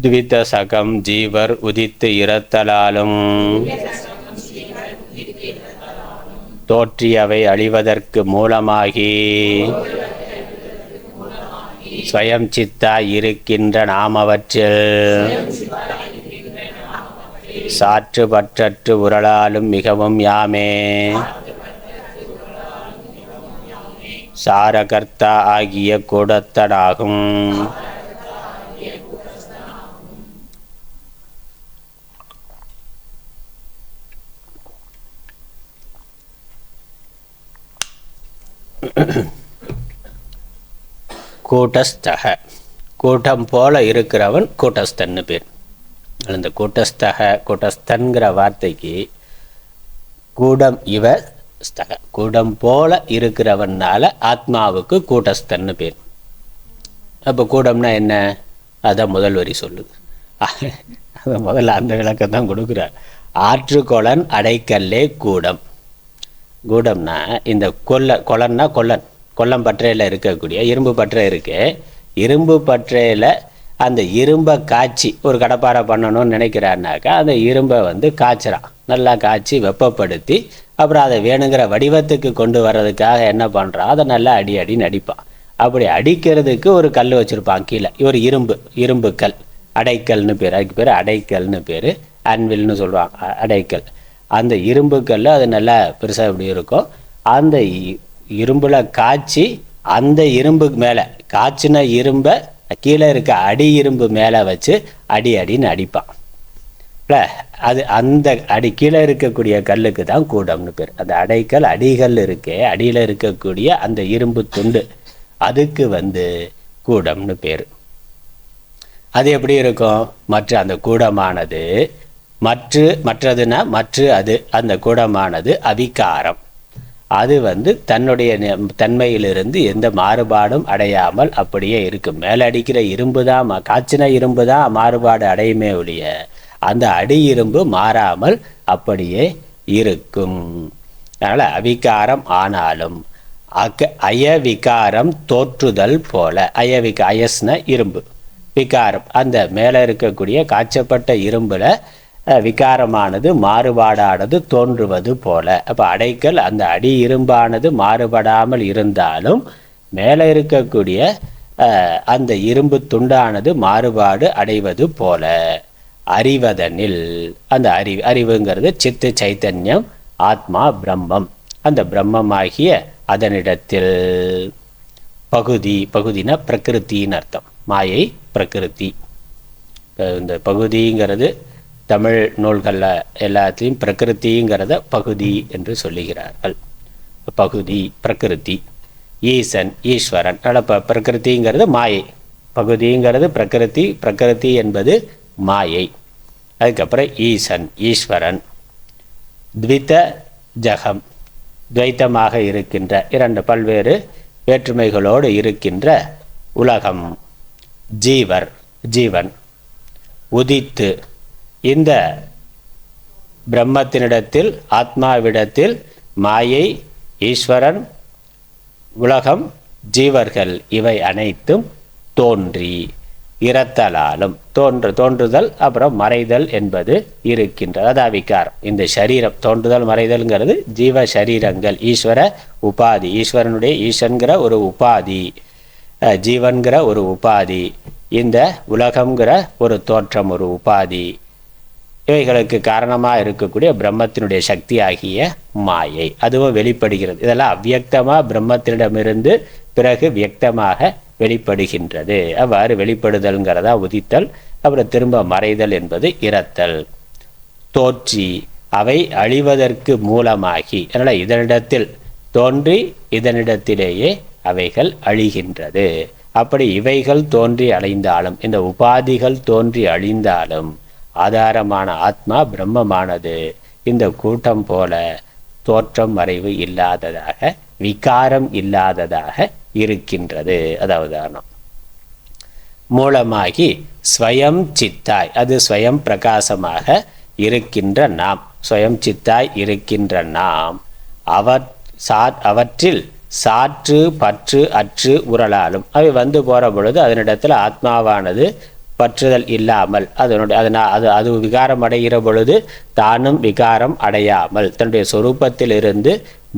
துவித சகம் ஜீவர் உதித்து இரத்தலாலும். தோற்றியவை அழிவதற்கு மூலமாகி ஸ்வயம் சித்தாய் இருக்கின்ற நாமவற்றில் சாற்று பற்றற்று உரளாலும் மிகவும் யாமே. சாரகர்த்தா ஆகிய கூடத்தனாகும். கூட்டஸ்தக, கூட்டம் போல இருக்கிறவன் கூட்டஸ்தன்னு பேர். அந்த கூட்டஸ்தக கூட்டஸ்தன்கிற வார்த்தைக்கு கூடம் இவ ஸ்தக, கூடம் போல இருக்கிறவனால ஆத்மாவுக்கு கூட்டஸ்தன்னு பேர். அப்போ கூடம்னா என்ன? அதான் முதல் வரி சொல்லுது. அதை முதல்ல அந்த விளக்கம் தான் கொடுக்குறார். ஆற்றுக்கொளன் அடைக்கல்லே கூடம். கூடம்னா இந்த கொலன்னா கொல்லம் பற்றையில் இருக்கக்கூடிய இரும்பு பற்றை இருக்கு. இரும்பு பற்றையில் அந்த இரும்பை காய்ச்சி ஒரு கடப்பாரை பண்ணணும்னு நினைக்கிறான்னாக்கா அந்த இரும்பை காய்ச்சிறான். நல்லா காய்ச்சி வெப்பப்படுத்தி அப்புறம் அதை வேணுங்கிற வடிவத்துக்கு கொண்டு வர்றதுக்காக என்ன பண்ணுறான், அதை நல்லா அடின்னு அடிப்பான். அப்படி அடிக்கிறதுக்கு ஒரு கல் வச்சுருப்பான் கீழே, ஒரு இரும்பு கல், அடைக்கல்னு பேர். அதுக்கு பேர் அடைக்கல்னு பேர், அன்வில்னு சொல்லுவாங்க அடைக்கல். அந்த இரும்பு கல் அது நல்லா பெருசாக இப்படி இருக்கும். அந்த இரும்பில் காய்ச்சி அந்த இரும்பு மேலே காய்ச்சின இரும்பை கீழே இருக்க அடி இரும்பு மேலே வச்சு அடின்னு அடிப்பான். இல்லை, அது அந்த கீழே இருக்கக்கூடிய கல்லுக்கு தான் கூடம்னு பேர். அந்த அடைக்கல் அடிகள் இருக்கே, அடியில் இருக்கக்கூடிய அந்த இரும்பு துண்டு, அதுக்கு கூடம்னு பேர். அது எப்படி இருக்கும்? மற்ற அந்த கூடமானது மற்றதுன்னா அது அந்த கூடமானது அவிகாரம். அது தன்னுடைய தன்மையிலிருந்து எந்த மாறுபாடும் அடையாமல் அப்படியே இருக்கும். மேலே அடிக்கிற இரும்பு தான், காய்ச்சின இரும்பு தான் மாறுபாடு அடையுமே ஒழிய அந்த அடி இரும்பு மாறாமல் அப்படியே இருக்கும். அதனால் அவிகாரம் ஆனாலும் அயவிகாரம் தோற்றுதல் போல. அயஸ்ன இரும்பு, விகாரம் அந்த மேலே இருக்கக்கூடிய காய்ச்சப்பட்ட இரும்புல விகாரமானது மாறுபாடானது தோன்றுவது போல. அப்போ அடைக்கல் அந்த அடி இரும்பானது மாறுபடாமல் இருந்தாலும் மேலே இருக்கக்கூடிய அந்த இரும்பு துண்டானது மாறுபாடு அடைவது போல. அறிவதனில் அந்த அறிவுங்கிறது சித்து சைத்தன்யம், ஆத்மா பிரம்மம். அந்த பிரம்மமாகிய அதனிடத்தில் பகுதினா பிரகிருத்தின்னு அர்த்தம். மாயை பிரகிருதி. இந்த பகுதிங்கிறது தமிழ் நூல்களில் எல்லாத்தையும் பிரகிருதிங்கிறத பகுதி என்று சொல்லுகிறார்கள். பகுதி பிரகிருதி. ஈசன் ஈஸ்வரன். அதனால் பிரகிருதிங்கிறது மாயை, பகுதிங்கிறது பிரகிருதி என்பது மாயை. அதுக்கப்புறம் ஈசன் ஈஸ்வரன். த்வித ஜகம் துவைத்தமாக இருக்கின்ற இரண்டு பல்வேறு வேற்றுமைகளோடு இருக்கின்ற உலகம். ஜீவன். உதித்து இந்த பிரம்மத்தினிடத்தில் ஆத்மாவிடத்தில் மாயை ஈஸ்வரன் உலகம், ஜீவர்கள் இவை அனைத்தும் தோன்றி இரத்தலாலும் தோன்றுதல் அப்புறம் மறைதல் என்பது இருக்கின்றது. அதான் விகாரம். இந்த சரீரம் தோன்றுதல் மறைதல்ங்கிறது ஜீவ சரீரங்கள், ஈஸ்வர உபாதி, ஈஸ்வரனுடைய ஈசன்கிற ஒரு உபாதி, ஜீவன்கிற ஒரு உபாதி, இந்த உலகம்ங்கிற ஒரு தோற்றம் ஒரு உபாதி, இவைகளுக்கு காரணமாக இருக்கக்கூடிய பிரம்மத்தினுடைய சக்தி ஆகிய மாயை அதுவும் வெளிப்படுகிறது. இதெல்லாம் அவ்வியக்தமாக பிரம்மத்தினிடமிருந்து பிறகு வியக்தமாக வெளிப்படுகின்றது. அவ்வாறு வெளிப்படுதல்ங்கிறதா உதித்தல், அப்புறம் திரும்ப மறைதல் என்பது இரத்தல். தோற்றி அவை அழிவதற்கு மூலமாகி, அதனால் இதனிடத்தில் தோன்றி இதனிடத்திலேயே அவைகள் அழிகின்றது. அப்படி இவைகள் தோன்றி அழிந்தாலும், இந்த உபாதிகள் தோன்றி அழிந்தாலும் ஆதாரமான ஆத்மா பிரம்மமானது இந்த கூட்டம் போல தோற்றம் மறைவு இல்லாததாக, விகாரம் இல்லாததாக இருக்கின்றது. அதாவது உதாரணம், மூலமாகி ஸ்வயம் சித்தாய், அது ஸ்வயம் பிரகாசமாக இருக்கின்ற நாம், ஸ்வயம் சித்தாய் இருக்கின்ற நாம், அவற்றில் சாற்று பற்று அற்று உரலாலும், அவை வந்து போகிற பொழுது அதனிடத்தில் ஆத்மாவானது பற்றுதல் இல்லாமல் அது விகாரம் அடைகிற பொழுது தானும் விகாரம் அடையாமல் தன்னுடைய சொரூபத்தில் இருந்து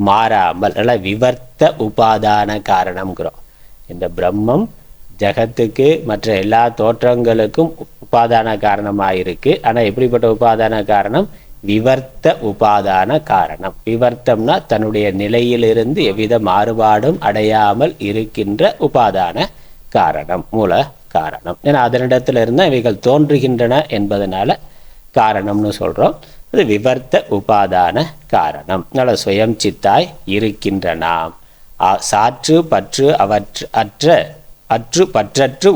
மாறாமல், நல்ல விவர்த்த உபாதான காரணம்ங்கிறோம். இந்த பிரம்மம் ஜகத்துக்கு மற்ற எல்லா தோற்றங்களுக்கும் உபாதான காரணமாக இருக்கு. ஆனால் எப்படிப்பட்ட உபாதான காரணம்? விவர்த்த உபாதான காரணம். விவர்த்தம்னா தன்னுடைய நிலையிலிருந்து எவ்வித மாறுபாடும் அடையாமல் இருக்கின்ற உபாதான காரணம், மூல காரணம். ஏன்னா அதனிடத்துல இருந்தால் இவைகள் தோன்றுகின்றன என்பதனால காரணம்னு சொல்கிறோம். அது விவர்த்த உபாதான காரணம். நல்ல சுயம் சித்தாய் இருக்கின்ற நாம் சாற்று பற்று அற்று பற்றற்று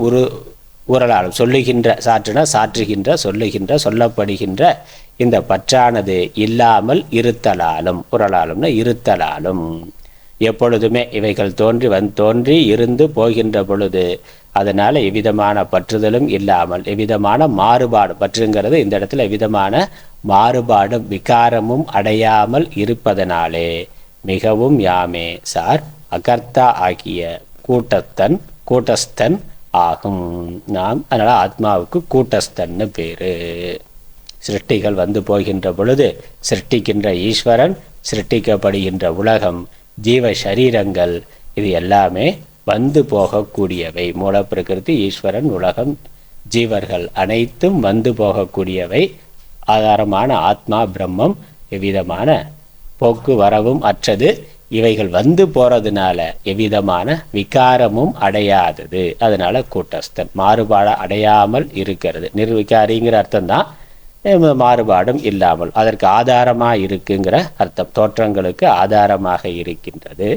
உரலாலும், சொல்லுகின்ற, சாற்றுனா சாற்றுகின்ற, சொல்லுகின்ற, சொல்லப்படுகின்ற இந்த பற்றானது இல்லாமல் இருத்தலாலும், உரலாலும்னா இருத்தலாலும், எப்பொழுதுமே இவைகள் தோன்றி இருந்து போகின்ற பொழுது அதனால் எவ்விதமான பற்றுதலும் இல்லாமல், எவ்விதமான மாறுபாடு, பற்றுங்கிறது இந்த இடத்துல எவ்விதமான மாறுபாடும் விகாரமும் அடையாமல் இருப்பதனாலே மிகவும் யாமே சார் அகர்த்தா ஆகிய கூட்டஸ்தன் ஆகும். நாம் அதனால் ஆத்மாவுக்கு கூட்டஸ்தன்னு பேரு. சிருஷ்டிகள் வந்து போகின்ற பொழுது சிருஷ்டிக்கின்ற ஈஸ்வரன், சிருஷ்டிக்கப்படுகின்ற உலகம், ஜீவ சரீரங்கள், இது எல்லாமே வந்து போகக்கூடியவை. மூலப்பிரகிருதி, ஈஸ்வரன், உலகம், ஜீவர்கள் அனைத்தும் வந்து போகக்கூடியவை. ஆதாரமான ஆத்மா பிரம்மம் எவ்விதமான போக்கு வரவும் அற்றது. இவைகள் வந்து போறதுனால எவ்விதமான விகாரமும் அடையாதது. அதனால கூட்டஸ்தன், மாறுபாடு அடையாமல் இருக்கிறது. நிர்விகாரிங்கிற அர்த்தம் தான், மாறுபாடும் இல்லாமல், அதற்கு ஆதாரமாக இருக்குங்கிற அர்த்தம். தோற்றங்களுக்கு ஆதாரமாக இருக்கின்றது,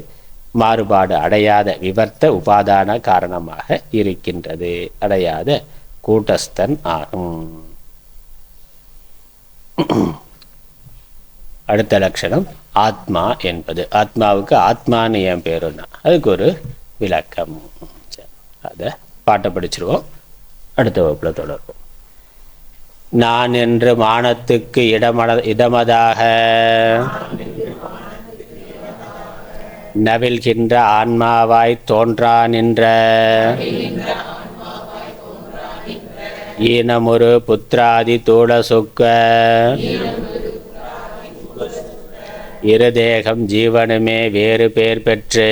மாறுபாடு அடையாத விவர்த்த உபாதான காரணமாக இருக்கின்றது, அடையாத கூட்டஸ்தன் ஆகும். அடுத்த லட்சணம் ஆத்மா என்பது. ஆத்மாவுக்கு ஆத்மான்னு ஏன் பேருன்னா அதுக்கு ஒரு விளக்கம். அதை பாட்டை படிச்சிருவோம், அடுத்த வகுப்புல தொடர்போம். நான் என்று மானத்துக்கு இடமதாக நவில்கின்ற ஆன்மாவாய் தோன்றா நின்ற ஈனமுறு புத்திராதி தூள சுக்க இருதேகம் ஜீவனுமே வேறு பேர் பெற்று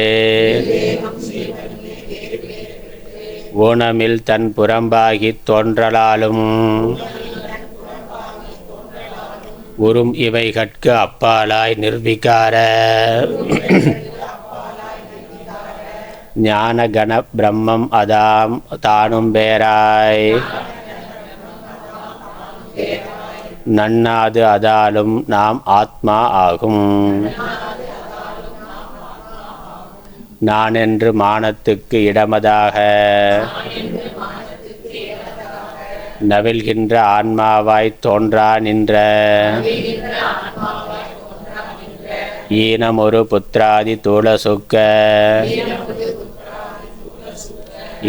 ஊனமில் தன் புறம்பாகி தோன்றலாலும் உறும் இவை கட்கு அப்பாலாய் நிர்விகார ஞான கண பிரம்மம் அதாம் தானும் பேராய் நன்னாது அதாலும் நாம் ஆத்மா ஆகும். நான் என்று மானத்துக்கு இடமதாக நவில்கின்ற ஆன்மாவாய் தோன்றா நின்ற ஈனம் ஒரு புத்திராதி தூள சுக்க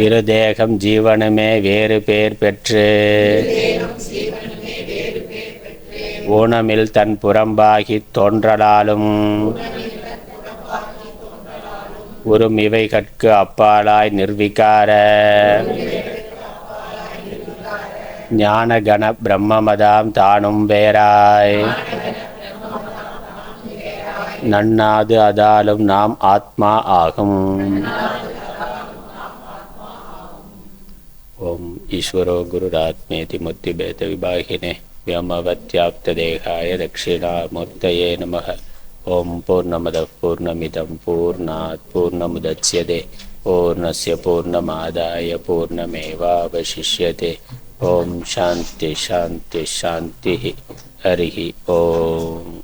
இருதேகம் ஜீவனுமே வேறு பேர் பெற்று ஊனமில் தன் புறம்பாகி தோன்றலாலும் உறும் இவை கற்கு அப்பாலாய் நிர்விகார ஞான கண பிரம்மமதாம் தானும் வேறாய் நன்னாது அதாலும் நாம் ஆத்மா ஆகும். ஓம் ஈஸ்வரோ குருராத்மேதி முத்திபேத விபாகினே வியமவத்யாப்ததேகாய தட்சிணாமூர்த்தயே நமः. ஓம் பூர்ணமதః பூர்ணமிதம் பூர்ணாத் பூர்ணமுதச்யதே பூர்ணஸ்ய பூர்ணமாதாய பூர்ணமேவாவசிஷ்யதே. ஓம் சாந்தி சாந்தி சாந்தி. ஹரிः ஓம்.